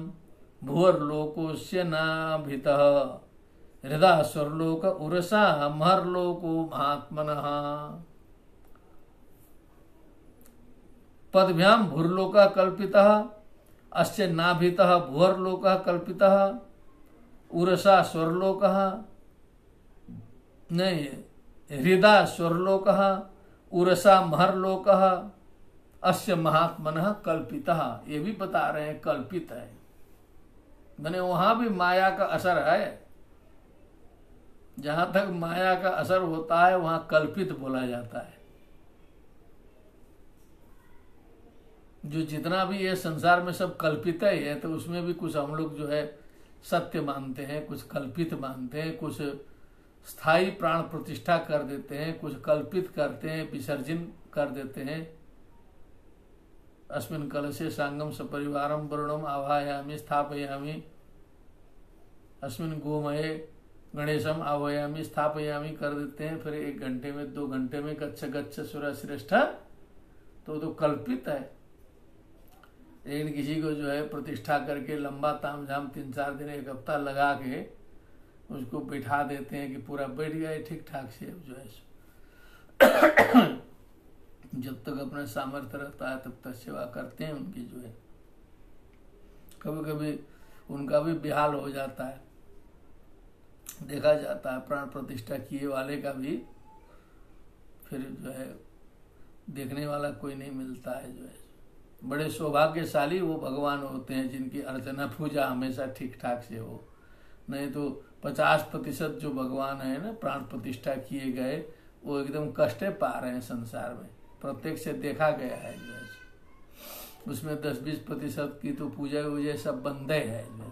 भुवर्लोकोस्य नाभितः हृदा स्वर्लोक उरसा महर्लोको महात्मनः। पदभ्याम भुर्लोक कल्पितः अस्य नाभितः भुवर्लोक कल्पितः उरसा स्वर्लोक नहीं हृदा स्वर्लोक उरसा महर्लोक अस्य महात्मनः कल्पितः। ये भी बता रहे हैं कल्पित है, मैंने वहां भी माया का असर है। जहां तक माया का असर होता है वहां कल्पित बोला जाता है। जो जितना भी ये संसार में सब कल्पित ही है, तो उसमें भी कुछ हम लोग जो है सत्य मानते हैं, कुछ कल्पित मानते हैं, कुछ स्थायी प्राण प्रतिष्ठा कर देते हैं, कुछ कल्पित करते हैं, विसर्जन कर देते हैं। अस्मिन् कलशे सांगम सपरिवारम वरुणम आवाहयामि स्थापयामि अस्मिन् गोमये गणेशम आवाहयामि स्थापयामि कर देते हैं। फिर 1 घंटे में 2 घंटे में गच्छ गच्छ सुर श्रेष्ठ, तो कल्पित है। लेकिन किसी को जो है प्रतिष्ठा करके लंबा तामझाम 3-4 दिन 1 हफ्ता लगा के उसको बिठा देते हैं कि पूरा बैठ गया ठीक ठाक से। जो है जब तक अपना सामर्थ्य रहता है तब तक सेवा करते हैं उनकी। जो है कभी कभी उनका भी बेहाल हो जाता है, देखा जाता है प्राण प्रतिष्ठा किए वाले का भी फिर जो है देखने वाला कोई नहीं मिलता है। जो है बड़े सौभाग्यशाली वो भगवान होते हैं जिनकी अर्चना पूजा हमेशा ठीक ठाक से हो। नहीं तो 50% जो भगवान है ना प्राण प्रतिष्ठा किए गए वो एकदम कष्ट पा रहे हैं संसार में, प्रत्यक्ष से देखा गया है। जो है उसमें 10-20% की तो पूजा वूजा सब बंदे है। जो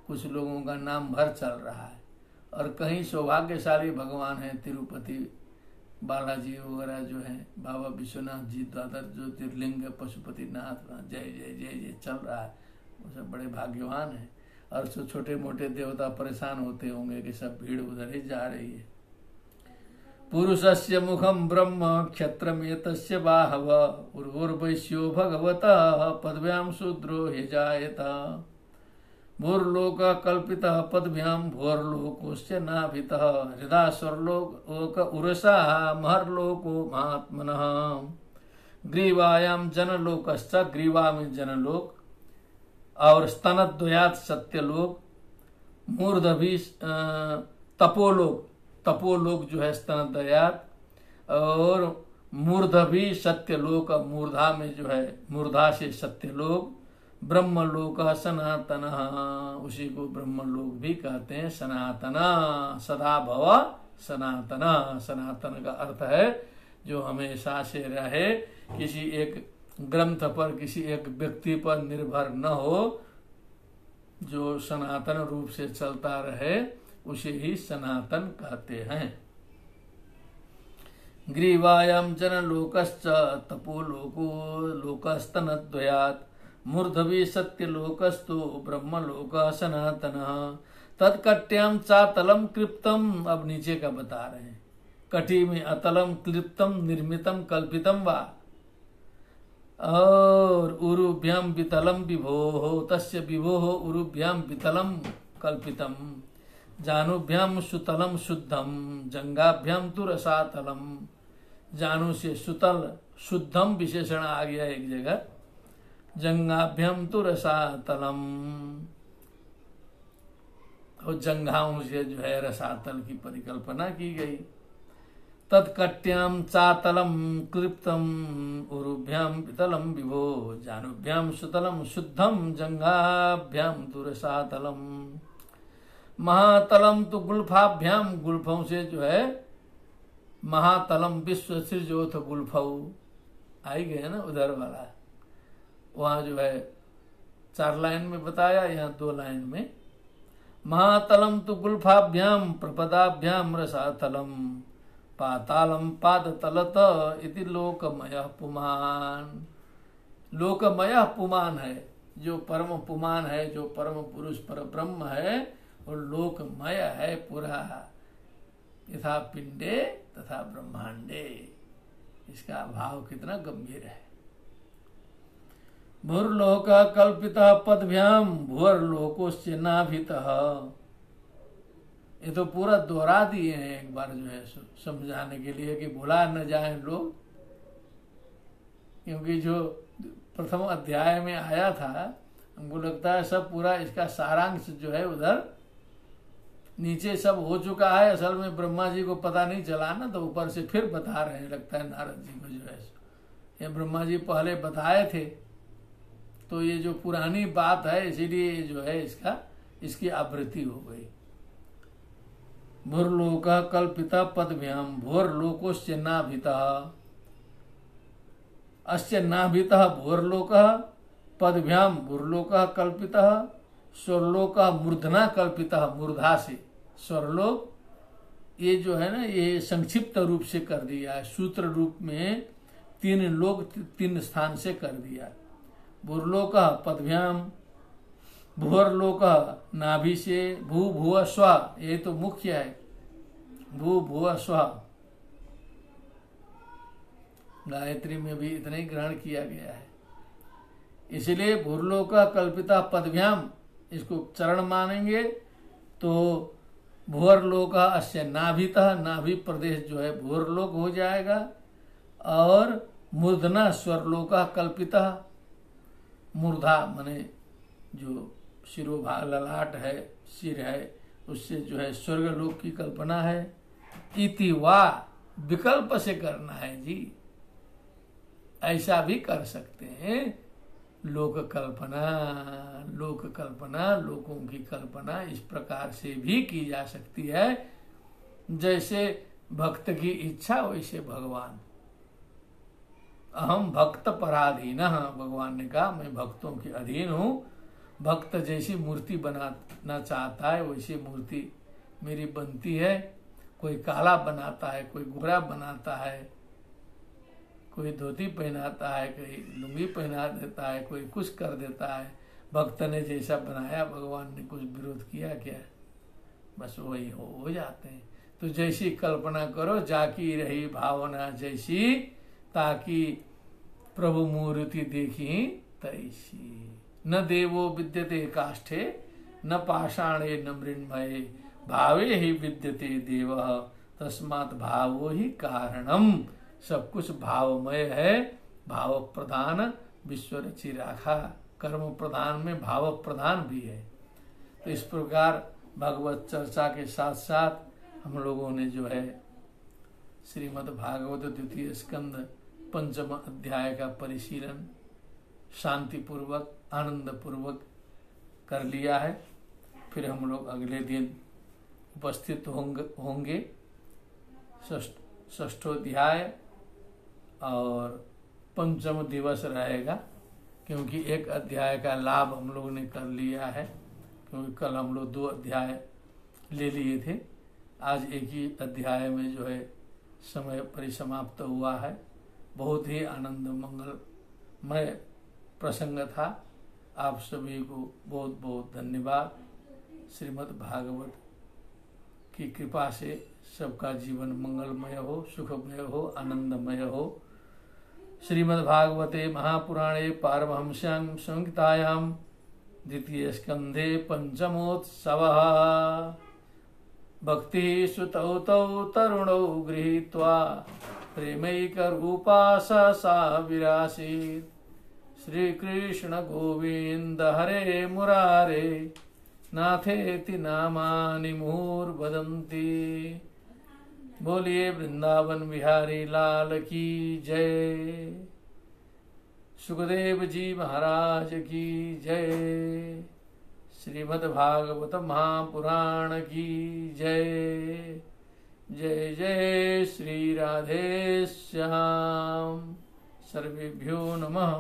कुछ लोगों का नाम भर चल रहा है, और कहीं सौभाग्यशाली भगवान है तिरुपति बालाजी वगैरह जो है, बाबा विश्वनाथ जी, द्वादश ज्योतिर्लिंग पशुपतिनाथ, जय जय जय जय चल रहा है। वो सब बड़े भाग्यवान हैं। और जो छोटे मोटे देवता परेशान होते होंगे कि सब भीड़ उधर ही जा रही है। पुरुषस्य मुखम ब्रह्म क्षत्रमेतस्य बाहव उर्वुर्वैश्यो भगवतः पदभ्याम शूद्रो ह्यजायत। भूर्लोक कल्पितः पदभ्याम भुवर्लोकोस्य नाभितः हृदा स्वर्लोक उरसा महर्लोको महात्मनः। ग्रीवायाम जनलोकश्च, ग्रीवा में जनलोक, और स्तनद्वयात् सत्यलोक, मूर्धभी तपोलोक, तपोलोक जो है स्तनद्वयात्, और मूर्धभी सत्यलोक, मूर्धा में जो है मूर्धा से सत्यलोक, ब्रह्मलोक सनातन, उसी को ब्रह्मलोक भी कहते हैं। सनातन सदा भव सनातन, सनातन का अर्थ है जो हमेशा से रहे, किसी एक ग्रंथ पर किसी एक व्यक्ति पर निर्भर न हो, जो सनातन रूप से चलता रहे उसे ही सनातन कहते हैं। ग्रीवायाम जनलोकश्च तपोलोको लोकस्तनद्वयात् मूर्धवी सत्यलोकस्तु ब्रह्मलोक सनातनः। तत्कट्याम चातलम क्लिप्तम, अब नीचे का बता रहे हैं। कटी में अतलम क्लिप्तम निर्मितम कल्पितम वा, और उरुभ्याम वितलम विभोः तस्य विभोः उरुभ्याम वितलम कल्पितम। जानुभ्याम सुतलम शुद्धम जंगाभ्याम तु रसातलम। जानु से सुतल शुद्धम विशेषण आ गया एक जगह, जंगाभ्याम तु रसातलम, और जंघाओं से जो है रसातल की परिकल्पना की गई। तत्कट्याम चातलम क्लिप्तम उरुभ्याम वितलम विभो जानुभ्याम सुतलम शुद्धम जंघाभ्याम तु रसातलम। महातलम तो गुल्फाभ्याम, गुल्फों से जो है महातलम विश्व सृजोथ गुल्फौ, आई गए ना उधर वाला। वहां जो है 4 लाइन में बताया, यहाँ 2 लाइन में। महातलम तु गुल्फाभ्याम प्रपदाभ्याम रसातलम पातालम पादतलत इति लोकमय पुमान। लोकमय पुमान है, जो परम पुमान है, जो परम पुरुष पर ब्रह्म है, और लोकमय है पूरा, यथा पिंडे तथा ब्रह्मांडे। इसका भाव कितना गंभीर है। भूर्लोक कल्पितः पदभ्याम भुवर्लोकोश्च नाभितः। ये तो पूरा दोहरा दिए हैं एक बार जो है समझाने के लिए कि भुला न जाए लोग, क्योंकि जो प्रथम अध्याय में आया था हमको लगता है सब पूरा इसका सारांश जो है उधर नीचे सब हो चुका है। असल में ब्रह्मा जी को पता नहीं चला ना, तो ऊपर से फिर बता रहे हैं, लगता है नारद जी को जो है। ये ब्रह्मा जी पहले बताए थे, तो ये जो पुरानी बात है इसीलिए जो है इसकी आवृत्ति हो गई। भूर्लोक कल्पिता पदभ्याम भूर्लोकोश्च नाभितः। अस्य नाभितः भूर्लोकः पदभ्याम भूर्लोकः कल्पितः। स्वर्लोकः मूर्धना कल्पितः, मूर्धा से स्वर्लोक। ये जो है ना, ये संक्षिप्त रूप से कर दिया है, सूत्र रूप में 3 लोक 3 स्थान से कर दिया। भूर्लोकः पदभ्याम, भुवर्लोकः नाभि से, भू भुव स्व, ये तो मुख्य है, भू भुव स्व। गायत्री में भी इतना ही ग्रहण किया गया है। इसलिए भूर्लोकः कल्पिता पदभ्याम, इसको चरण मानेंगे तो भुवर्लोक अस्य नाभितः, नाभि प्रदेश जो है भुवर्लोक हो जाएगा। और मूर्धना स्वर्लोक कल्पितः, मूर्धा माने जो शिरोभाग ललाट है, सिर है, उससे जो है स्वर्गलोक की कल्पना है। इति वा, विकल्प से करना है जी, ऐसा भी कर सकते हैं। लोक कल्पना, लोकों की कल्पना इस प्रकार से भी की जा सकती है। जैसे भक्त की इच्छा वैसे भगवान। अहम भक्त पराधीन, भगवान ने कहा मैं भक्तों के अधीन हूँ। भक्त जैसी मूर्ति बनाना चाहता है वैसी मूर्ति मेरी बनती है। कोई काला बनाता है, कोई गोरा बनाता है, कोई धोती पहनाता है, कोई लुंगी पहना देता है, कोई कुछ कर देता है। भक्त ने जैसा बनाया, भगवान ने कुछ विरोध किया क्या? बस वही हो जाते हैं। तो जैसी कल्पना करो, जाकी रही भावना जैसी, ताकि प्रभु मूर्ति देखी तैसी। न देवो विद्यते काष्ठे न पाषाणे न मृण्मये, भावे ही विद्यते देव तस्मात् भावो ही कारणम। सब कुछ भावमय है, भाव प्रधान विश्व रचि राखा। कर्म प्रधान में भाव प्रधान भी है। तो इस प्रकार भगवत चर्चा के साथ साथ हम लोगों ने जो है श्रीमद् भागवत द्वितीय स्कंद 5 अध्याय का परिशीलन शांति पूर्वक आनंद पूर्वक कर लिया है। फिर हम लोग अगले दिन उपस्थित होंगे 6ठो अध्याय और 5म दिवस रहेगा, क्योंकि 1 अध्याय का लाभ हम लोग ने कर लिया है, क्योंकि कल हम लोग 2 अध्याय ले लिए थे। आज एक ही अध्याय में जो है समय परिसमाप्त हुआ है। बहुत ही आनंद मंगलमय प्रसंग था। आप सभी को बहुत बहुत धन्यवाद। श्रीमद् भागवत की कृपा से सबका जीवन मंगलमय हो, सुखमय हो, आनंदमय हो। श्रीमद्भागवते महापुराणे पारमहंस्यां संहितायां द्वितीय स्कंधे 5मोत्सवः। भक्ति सुतौ तौ तरुणौ गृहीत्वा प्रेमैकरूपा सा विरासीत्। श्रीकृष्ण गोविंद हरे मुरारे नाथेति नामानि मुहुर्वदन्ति। बोलिए वृंदावन बिहारी लाल की जय। सुखदेव जी महाराज की जय। श्रीमद् भागवत महापुराण की जय। जय जय श्री राधे श्याम। सर्वेभ्यो नमः।